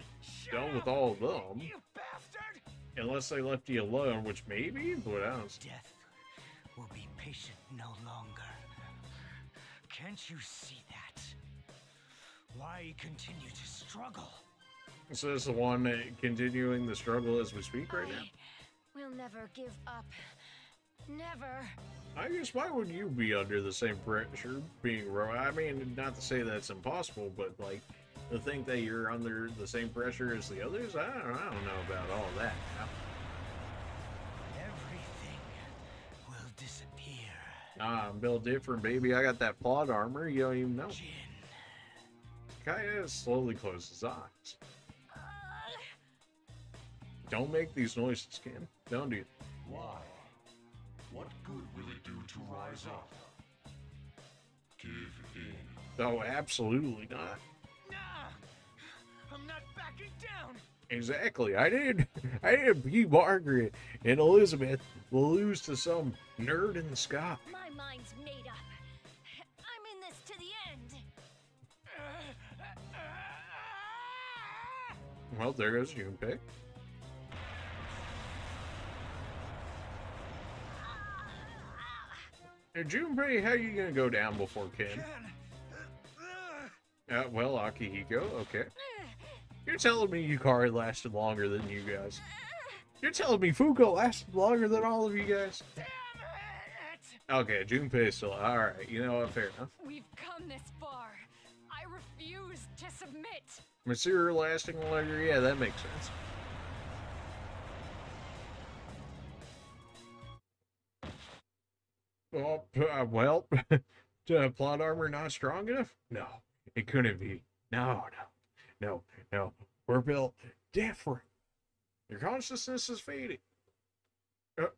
done with all of them. You bastard! Unless they left you alone, which maybe, but I don't. Death will be patient no longer. Can't you see that? Why continue to struggle? So this is the one continuing the struggle as we speak right now? We'll never give up. Never. I guess why would you be under the same pressure being I mean, not to say that's impossible, but like to think that you're under the same pressure as the others, I don't know about all that. Everything will disappear. Nah, I'm built different, baby. I got that plot armor. You don't even know. Jin. Kaya slowly closes his eyes. Don't make these noises, Ken. Don't do it. Why? What good will it do to rise up? Give in. Oh, absolutely not. Nah! I'm not backing down! Exactly. I didn't be Margaret and Elizabeth will lose to some nerd in the sky. My mind's made up. I'm in this to the end. Well, there goes Junpei. Hey, Junpei, how you gonna go down before Ken? Well, Akihiko, okay. You're telling me Yukari lasted longer than you guys. You're telling me Fuko lasted longer than all of you guys? Okay, Junpei still. Alright, you know what? Fair enough. We've come this far. I refuse to submit. Masura lasting longer? Yeah, that makes sense. Well, plot armor not strong enough? No, it couldn't be. No. We're built different. Your consciousness is fading.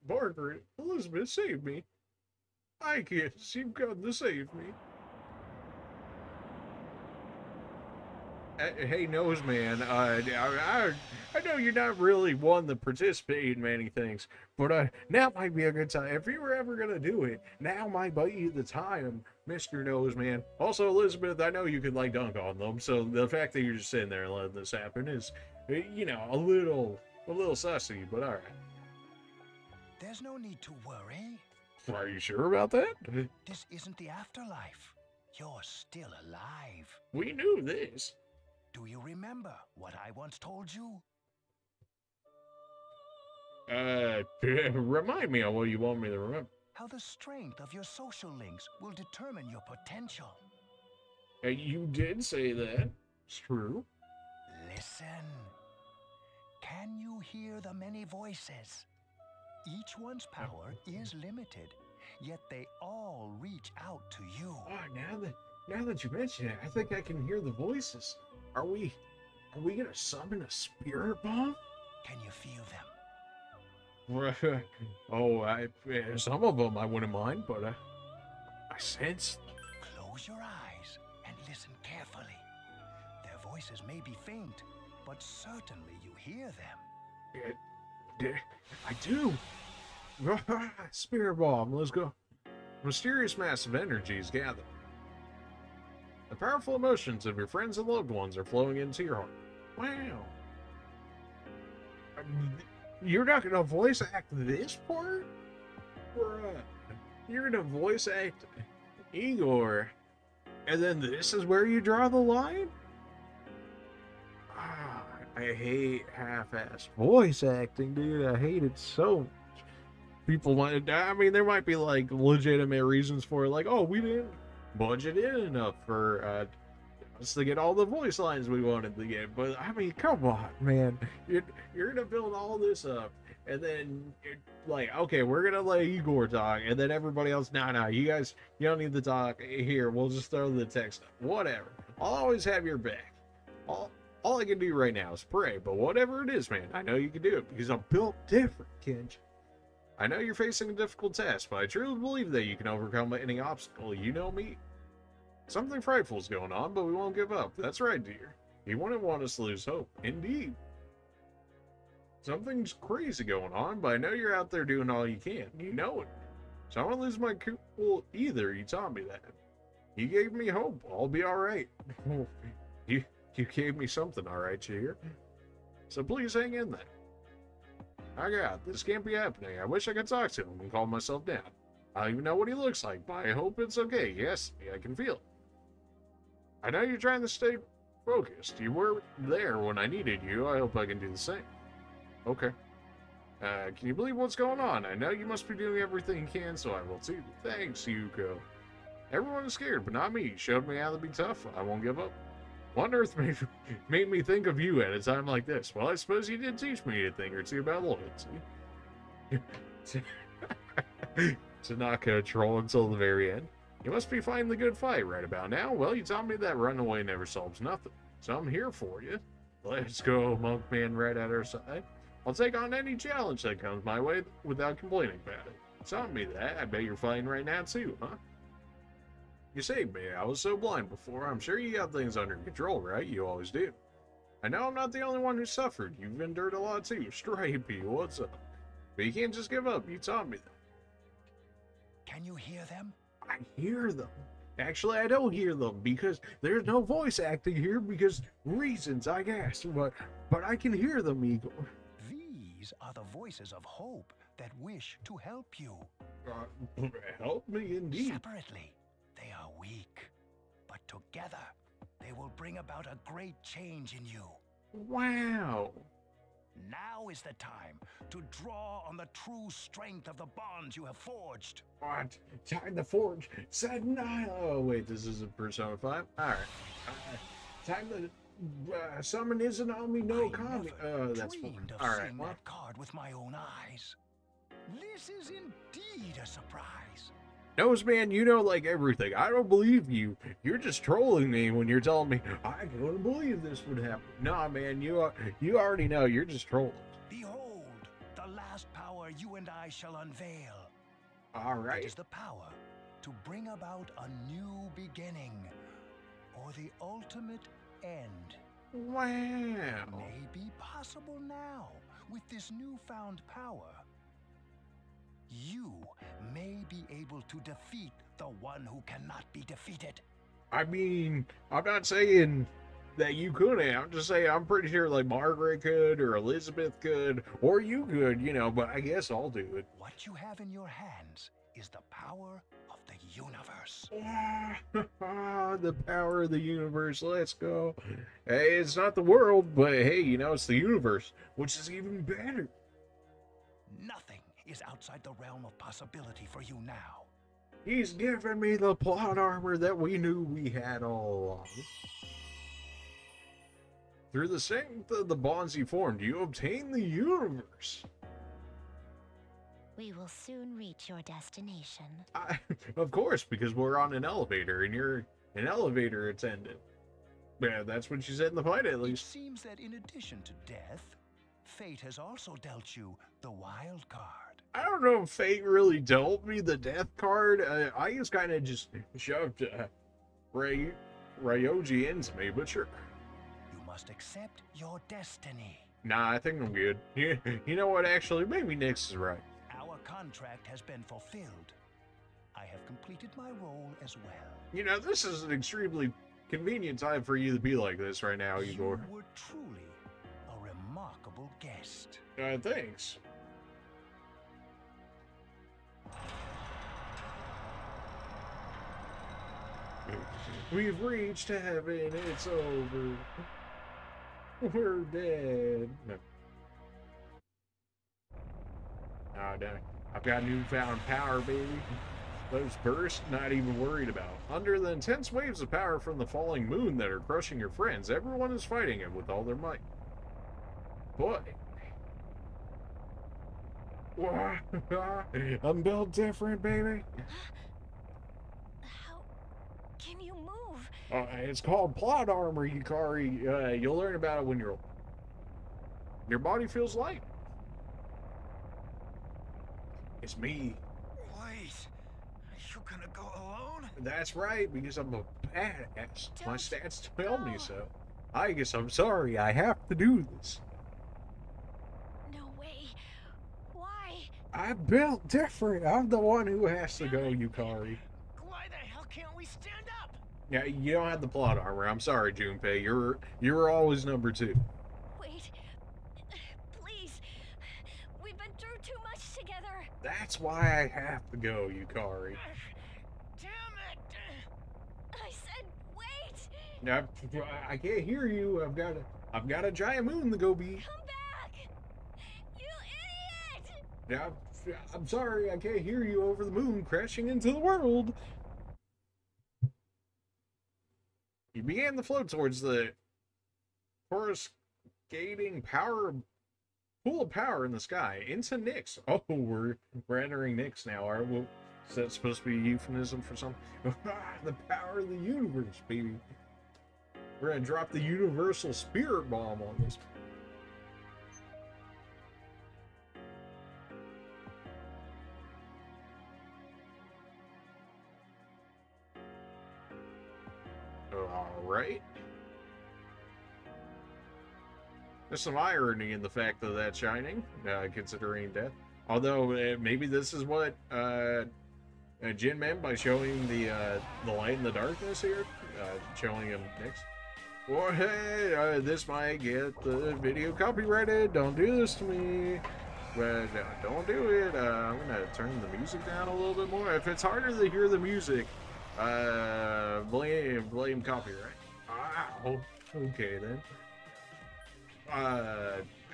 Margaret, Elizabeth, save me. I can't. You've got to save me. Hey, Noseman, I know you're not really one to participate in many things, but now might be a good time. If you were ever going to do it, now might be the time, Mr. Noseman. Also, Elizabeth, I know you could, like, dunk on them, so the fact that you're just sitting there and letting this happen is, you know, a little sussy, but alright. There's no need to worry. Are you sure about that? This isn't the afterlife. You're still alive. We knew this. Do you remember what I once told you? Remind me on what you want me to remember. How the strength of your social links will determine your potential. You did say that. It's true. Listen. Can you hear the many voices? Each one's power is limited, yet they all reach out to you. Oh, now that you mention it, I think I can hear the voices. Are we gonna summon a spirit bomb? Can you feel them? Oh, some of them I wouldn't mind, but I sense. Close your eyes and listen carefully. Their voices may be faint, but certainly you hear them. I do. Spirit bomb, let's go. Mysterious mass of energy is gathered. The powerful emotions of your friends and loved ones are flowing into your heart. Wow. You're not gonna voice act this part? Bruh. You're gonna voice act Igor, and then this is where you draw the line? I hate half-assed voice acting, dude. I hate it so much. People might, I mean, there might be like legitimate reasons for it, like, oh, we didn't budget in enough for us to get all the voice lines we wanted to get. But I mean, come on, man. You're gonna build all this up, and then like, okay, we're gonna let Igor talk, and then everybody else, no, you guys, you don't need to talk here. We'll just throw the text up. Whatever. I'll always have your back. All I can do right now is pray, but whatever it is, man, I know you can do it because I'm built different, Kenji. I know you're facing a difficult task, but I truly believe that you can overcome any obstacle. You know me. Something frightful is going on, but we won't give up. That's right, dear. You wouldn't want us to lose hope. Indeed. Something's crazy going on, but I know you're out there doing all you can. You know it. So I won't lose my cool either. You taught me that. You gave me hope. I'll be alright. You gave me something, alright, you hear? So please hang in there. I got this can't be happening. I wish I could talk to him and calm myself down. I don't even know what he looks like, but I hope it's okay. Yes, I can feel it. I know you're trying to stay focused. You were there when I needed you. I hope I can do the same. Okay. Can you believe what's going on? I know you must be doing everything you can, so I will too. Thanks, Yuko. Everyone is scared, but not me. You showed me how to be tough. I won't give up. What on earth made me think of you at a time like this? Well, I suppose you did teach me a thing or two about loyalty. Tanaka troll until the very end. You must be fighting the good fight right about now. Well, you taught me that running away never solves nothing. So I'm here for you. Let's go, Monkman right at our side. I'll take on any challenge that comes my way without complaining about it. Taught me that. I bet you're fighting right now too, huh? You saved me. I was so blind before. I'm sure you got things under control, right? You always do. I know I'm not the only one who suffered. You've endured a lot too. Stripey, what's up? But you can't just give up. You taught me that. Can you hear them? I hear them. Actually, I don't hear them because there's no voice acting here because reasons, I guess. But I can hear them, Igor. These are the voices of hope that wish to help you. Help me indeed. Separately, they are weak. But together, they will bring about a great change in you. Wow. Now is the time to draw on the true strength of the bonds you have forged. What? Time to forge. Said no. Oh, wait, this isn't Persona 5? Alright. Time to summon Izanami no Kami. Oh, that's fine. Dreamed of Alright, seeing well. that card with my own eyes. This is indeed a surprise. Nosman, you know like everything. I don't believe you. You're just trolling me when you're telling me I couldn't believe this would happen. Nah, man, you already know. You're just trolling. Behold, the last power you and I shall unveil. All right. It is the power to bring about a new beginning, or the ultimate end. Wow. May be possible now with this newfound power. You may be able to defeat the one who cannot be defeated. I mean, I'm not saying that you couldn't. I'm just saying I'm pretty sure like Margaret could or Elizabeth could or you could, you know, but I guess I'll do it. What you have in your hands is the power of the universe. The power of the universe. Let's go. Hey, it's not the world, but hey, you know, it's the universe, which is even better. Nothing is outside the realm of possibility for you now. He's given me the plot armor that we knew we had all along. Through the strength of the bonds he formed, you obtain the universe. We will soon reach your destination. Of course, because we're on an elevator and you're an elevator attendant. Yeah, that's what you said in the fight, at least. It seems that in addition to death, fate has also dealt you the wild card. I don't know if fate really dealt me the death card. I just kind of just shoved Ryoji into me, but sure. You must accept your destiny. Nah, I think I'm good. You know what, actually, maybe Nyx is right. Our contract has been fulfilled. I have completed my role as well. You know, this is an extremely convenient time for you to be like this right now, Igor. You were truly a remarkable guest. Thanks. We've reached heaven, it's over. We're dead. No. Oh, no. I've got newfound power, baby. Those bursts, not even worried about. Under the intense waves of power from the falling moon that are crushing your friends, everyone is fighting it with all their might. Boy. I'm built different, baby. How can you move? It's called plot armor, Yukari. You'll learn about it when you're old. Your body feels light. It's me. Wait, are you gonna go alone? That's right, because I'm a badass. My Don't stats tell me go. so. I guess I'm sorry. I have to do this. No way. Why? I'm built different. I'm the one who has to go, Yukari. Why the hell can't we stand up? Yeah, you don't have the plot armor. I'm sorry, Junpei. You're always number 2. Wait. Please. We've been through too much together. That's why I have to go, Yukari. Damn it! I said wait. Now, I can't hear you. I've got a giant moon to go beat. Come back. You idiot. Now, I'm sorry. I can't hear you over the moon crashing into the world. You began to float towards the coruscating pool of power in the sky into Nyx. Oh, we're entering Nyx now. Is that supposed to be a euphemism for something? The power of the universe, baby. We're gonna drop the universal spirit bomb on this. Alright. There's some irony in the fact of that shining, considering death. Although, maybe this is what Jin Man by showing the light in the darkness here, showing him next. Or hey, this might get the video copyrighted. Don't do this to me. But don't do it. I'm gonna turn the music down a little bit more. If it's harder to hear the music, blame copyright. Ow. Okay then.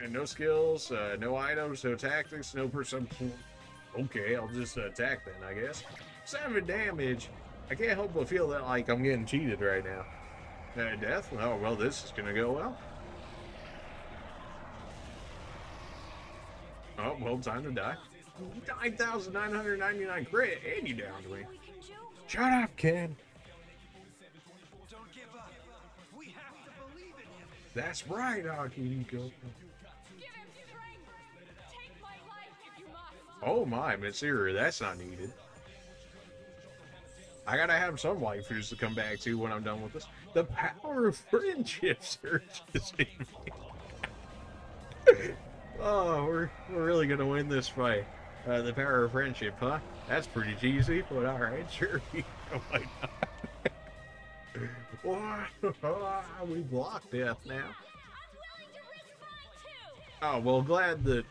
And no skills, no items, no tactics, no perception. Okay, I'll just attack then, I guess. 7 damage. I can't help but feel that like I'm getting cheated right now. Death? Oh, well, this is gonna go well. Oh, well, time to die. 9,999 crit, and you downed me. Shut up, Ken. Don't give up. We have to believe in him. That's right, Akihiko. Give him strength. Take my life if you must. Oh my, Mitsuru, that's not needed. I gotta have some waifus to come back to when I'm done with this. The power of friendship surges in me. Oh, we're really gonna win this fight. The power of friendship, huh? That's pretty cheesy, but alright, sure. Oh my god. We blocked death now. Oh, well, glad that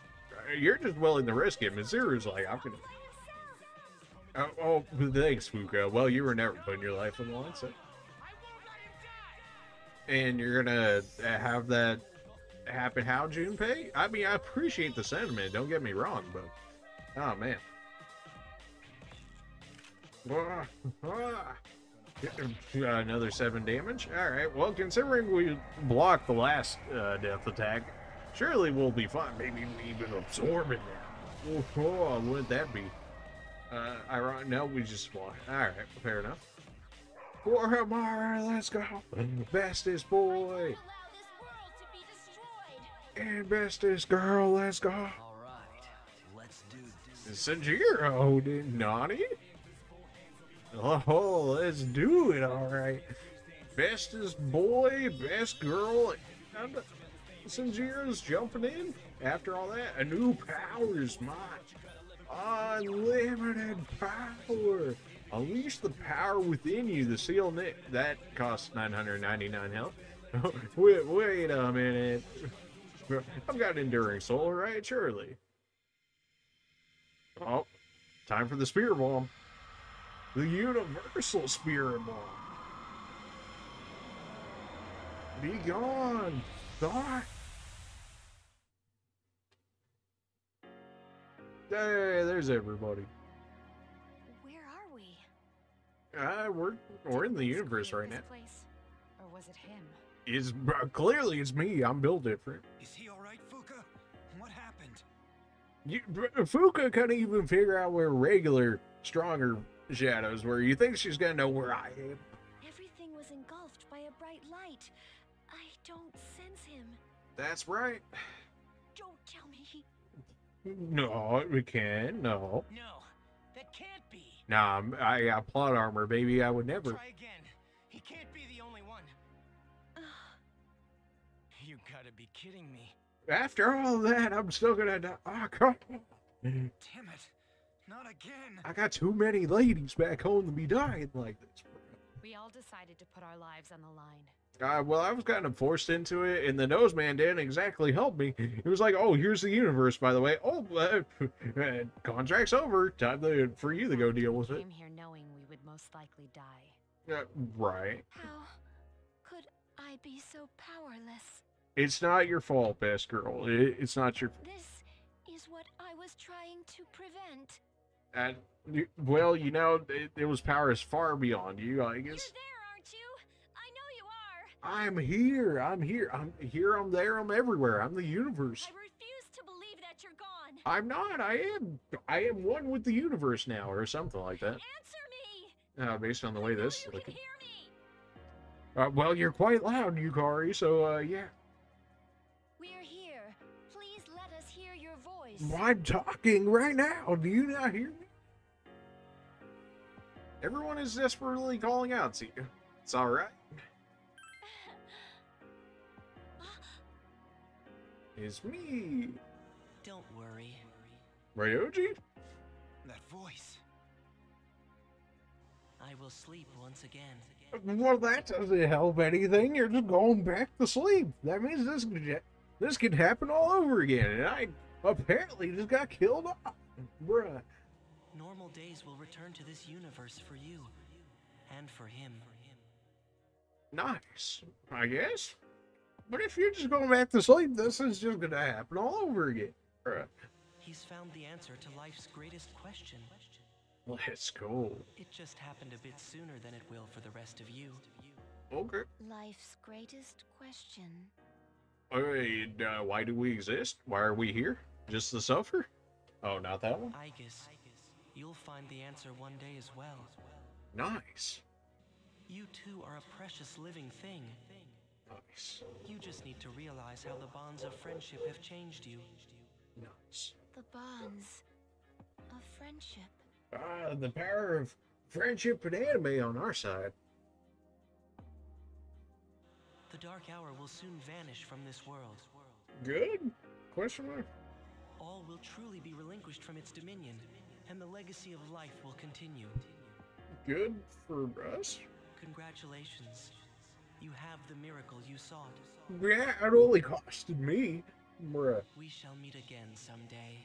you're just willing to risk it. Mitsuru's like, I'm gonna... Oh, thanks, Fuka. Well, you were never putting your life on the line, so... And you're gonna have that happen how, Junpei? I mean, I appreciate the sentiment, don't get me wrong, but... Oh, man. Another 7 damage. Alright, well, considering we blocked the last death attack, surely we'll be fine. Maybe we even absorb it now. Oh, wouldn't that be? Ironic. No, we just blocked. Alright, fair enough. Warhammer, let's go. Bestest boy. And bestest girl, let's go. All right, let's do this. Sanjiro, Nani? Oh, let's do it, alright. Bestest boy, best girl, and Sanjiro's jumping in. After all that, a new power is mine. Unlimited power. Unleash the power within you, the seal knit. That costs 999 health. Wait a minute. I've got enduring soul, right? Surely. Oh, time for the spear bomb. The universal spirit bomb. Be gone, thought. Hey, there's everybody. Where are we? We're in the universe right now. Place, or was it him? It's clearly it's me. I'm built different. Is he all right, Fuka? What happened? Fuka couldn't even figure out where regular, stronger shadows were. You think she's gonna know where I am? Everything was engulfed by a bright light. I don't sense him. That's right. Don't tell me he... No, we can't. No. No, that can't be. Nah, I got plot armor, baby. I would never. Try again. He can't be the only one. You gotta be kidding me. After all that, I'm still gonna die. Oh, come on. Damn it. Not again. I got too many ladies back home to be dying like this. We all decided to put our lives on the line. Well, I was kind of forced into it, and the nose man didn't exactly help me. He was like, "Oh, here's the universe, by the way. Oh, contract's over. Time for you to go deal with We it." came here knowing we would most likely die. Right. How could I be so powerless? It's not your fault, best girl. It's not your. This is what I was trying to prevent. Well, you know, it was powers far beyond you, I guess. You're there, aren't you? I know you are. I'm here. I'm here. I'm here. I'm there. I'm everywhere. I'm the universe. I refuse to believe that you're gone. I'm not. I am one with the universe now, or something like that. Answer me. Based on the way this is You looking. can hear me. Well, you're quite loud, Yukari. So, yeah. We're here. Please let us hear your voice. I'm talking right now. Do you not hear me? Everyone is desperately calling out to you. It's all right. It's me, Don't worry. Ryoji. That voice. I will sleep once again. Well, that doesn't help anything. You're just going back to sleep. That means this could happen all over again, and I apparently just got killed off. Bruh. Normal days will return to this universe for you, and for him. Nice, I guess. But if you're just going back to sleep, this is just gonna happen all over again. Bruh. He's found the answer to life's greatest question. Let's go. It just happened a bit sooner than it will for the rest of you. Okay. Life's greatest question. Alright, why do we exist? Why are we here? Just to suffer? Oh, not that one? I guess you'll find the answer one day as well. Nice. You too are a precious living thing. Nice. You just need to realize how the bonds of friendship have changed you. Nice. The bonds of friendship. The power of friendship and anime on our side. The dark hour will soon vanish from this world. Good? Question mark? All will truly be relinquished from its dominion, and the legacy of life will continue. Good for us? Congratulations. You have the miracle you sought. Yeah, it only costed me. Bruh. We shall meet again someday.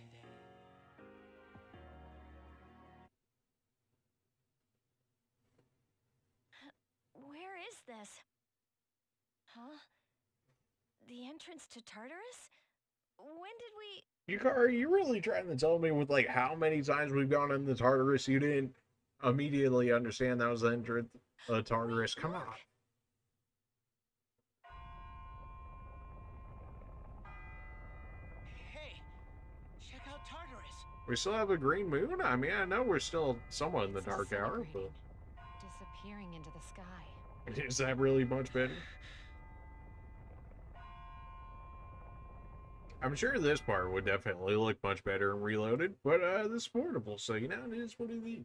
Where is this? Huh? The entrance to Tartarus? When did we... Yukari, you really trying to tell me with, like, how many times we've gone in the Tartarus you didn't immediately understand that was the entrance of Tartarus? Come on. Hey, check out Tartarus. We still have a green moon? I mean, I know we're still somewhat in the dark hour, but... Disappearing into the sky. Is that really much better? I'm sure this part would definitely look much better and reloaded, but this is portable, so you know, it is what it is.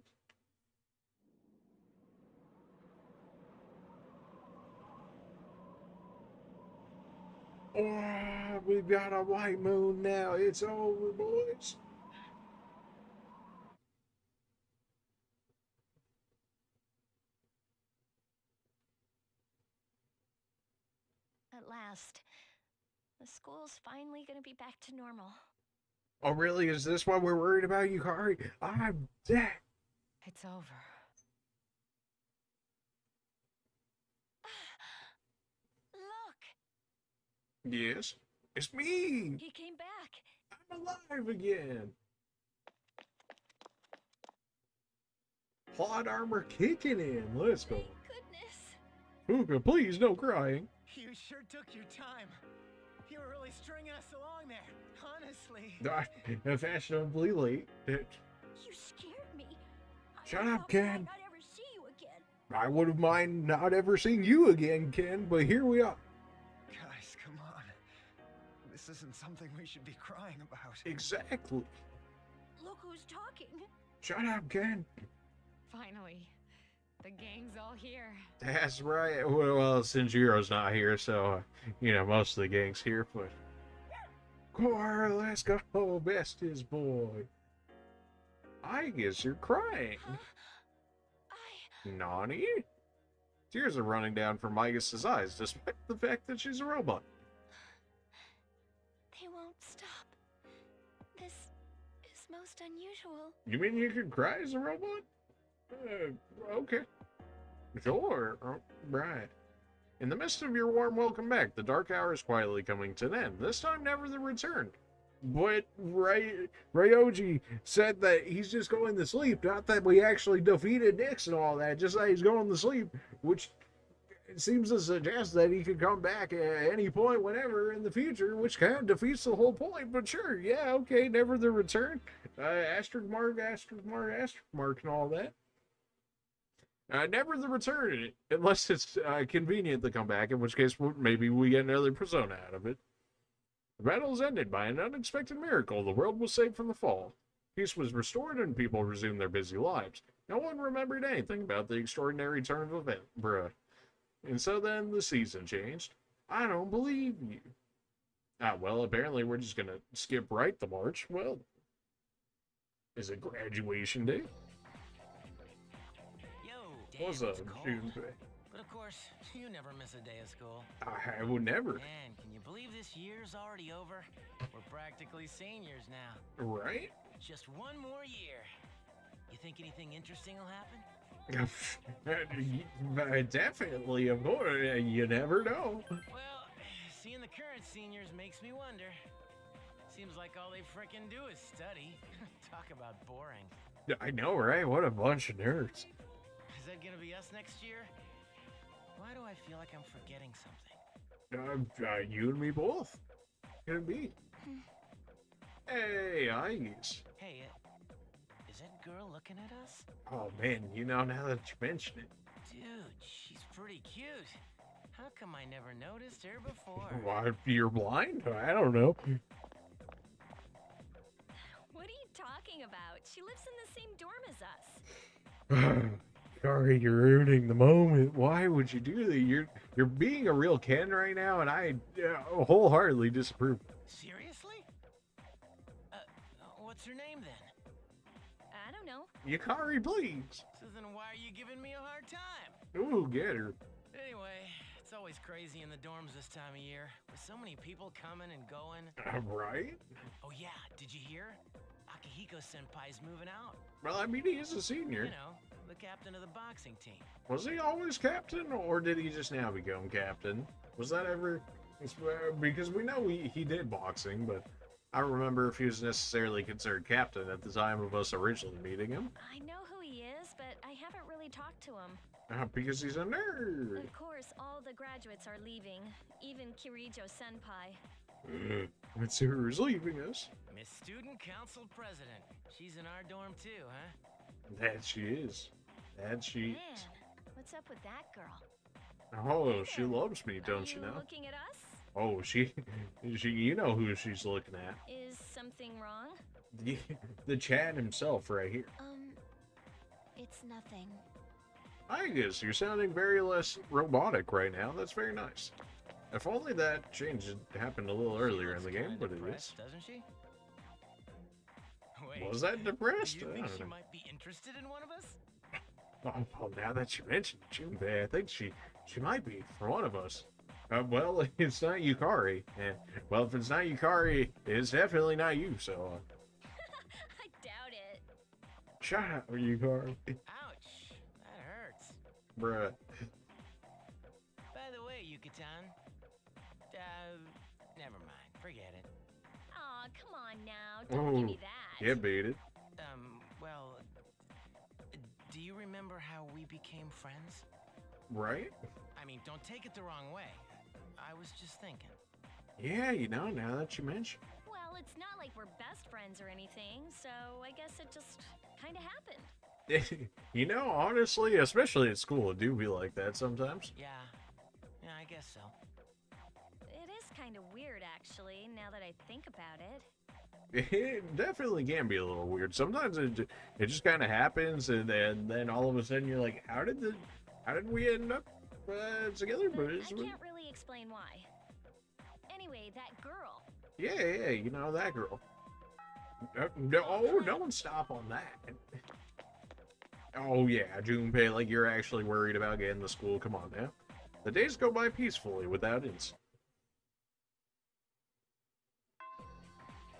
Oh, we've got a white moon now. It's over, boys. At last. The school's finally gonna be back to normal. Oh, really? Is this what we're worried about, Yukari? I'm dead. It's over. Look! Yes? It's me! He came back! I'm alive again! Plot armor kicking in. Let's go. Goodness! Puka, please, no crying. You sure took your time. You were really stringing us along there, honestly. Fashionably late. You scared me. Shut up, Ken. I never see you again. I would have mind not ever seeing you again, Ken, but here we are. Guys, come on. This isn't something we should be crying about. Exactly. Look who's talking. Shut up, Ken. Finally. The gang's all here. That's right. Well, Shinjiro's not here, so, you know, most of the gang's here, but... Core, let's go, bestest boy. I guess you're crying. Nani? Tears are running down from Migas's eyes, despite the fact that she's a robot. They won't stop. This is most unusual. You mean you could cry as a robot? Okay. Sure. Right. In the midst of your warm welcome back, the dark hour is quietly coming to an end. This time, never the return. But Ryoji said that he's just going to sleep, not that we actually defeated Nyx and all that, just that he's going to sleep, which seems to suggest that he could come back at any point, whenever in the future, which kind of defeats the whole point, but sure, yeah, okay, never the return. Asterisk mark, and all that. Never the return, unless it's convenient to come back, in which case maybe we get another persona out of it. The battle is ended by an unexpected miracle. The world was saved from the fall. Peace was restored and people resumed their busy lives. No one remembered anything about the extraordinary turn of event, bruh. And so then the season changed. I don't believe you. Well, apparently we're just gonna skip right to March. Well, is it graduation day? Damn, What's up, it's cold. Junpei? But of course, you never miss a day of school. I would never. Man, can you believe this year's already over? We're practically seniors now. Right? Just one more year. You think anything interesting will happen? Definitely, of course. You never know. Well, seeing the current seniors makes me wonder. Seems like all they frickin' do is study. Talk about boring. I know, right? What a bunch of nerds. Is that gonna be us next year? Why do I feel like I'm forgetting something? You and me both. Could it be? Hey, Ice. Hey, is that girl looking at us? Oh man, you know, now that you mention it. Dude, she's pretty cute. How come I never noticed her before? Why, you're blind? I don't know. What are you talking about? She lives in the same dorm as us. Sorry, you're ruining the moment. Why would you do that? You're being a real Ken right now, and I wholeheartedly disapprove. Seriously? What's her name then? I don't know. Yukari, please. So then why are you giving me a hard time? Ooh, get her. Anyway, it's always crazy in the dorms this time of year, with so many people coming and going. Right? Oh yeah, did you hear? Akihiko-senpai's moving out. Well, I mean, he is a senior. You know, the captain of the boxing team. Was he always captain, or did he just now become captain? Was that ever... Because we know he did boxing, but I don't remember if he was necessarily considered captain at the time of us originally meeting him. I know who he is, but I haven't really talked to him. Because he's a nerd. Of course, all the graduates are leaving, even Kirijo-senpai. Let's see who's leaving us. Miss Student Council President. She's in our dorm too, huh? That she is. That she Man, is. what's up with that girl? Oh, she loves me, don't you Are know? looking at us? Oh, she, you know who she's looking at. Is something wrong? The Chad himself right here. It's nothing. I guess you're sounding very less robotic right now. That's very nice. If only that change had happened a little earlier in the game, but it is. Doesn't she? Wait, Was that depressed? do you I think don't she know. might be interested in one of us? Oh, well, now that you mentioned Junpei, I think she might be for one of us. Well, it's not Yukari, and well, if it's not Yukari, it's definitely not you. So, I doubt it. shut up, Yukari, Ouch, that hurts. bruh. By the way, Yucatan, never mind, forget it. Aw, come on now. Don't give Oh, me that. yeah, beat it. Well, do you remember how we became friends? Right? I mean, don't take it the wrong way. I was just thinking. Yeah, you know, now that you mention. Well, it's not like we're best friends or anything, so I guess it just kind of happened. You know, honestly, especially at school, it do be like that sometimes. Yeah, I guess so. It is kind of weird, actually, now that I think about it. It definitely can be a little weird. Sometimes it just kind of happens, and then all of a sudden you're like, how did we end up together? But I can't really explain why. Anyway, that girl. yeah, you know that girl. No, don't stop on that. Oh yeah, Junpei, like you're actually worried about getting to school. Come on now. The days go by peacefully without incident.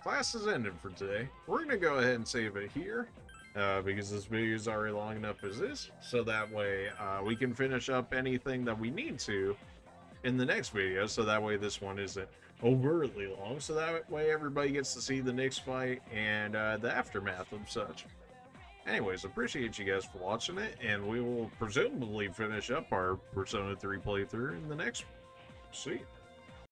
Class is ended for today. We're gonna go ahead and save it here, because this video is already long enough as is, so that way we can finish up anything that we need to in the next video, so that way this one isn't overtly long, so that way everybody gets to see the next fight and the aftermath of such. Anyways, appreciate you guys for watching it, and we will presumably finish up our Persona 3 playthrough in the next one. See ya.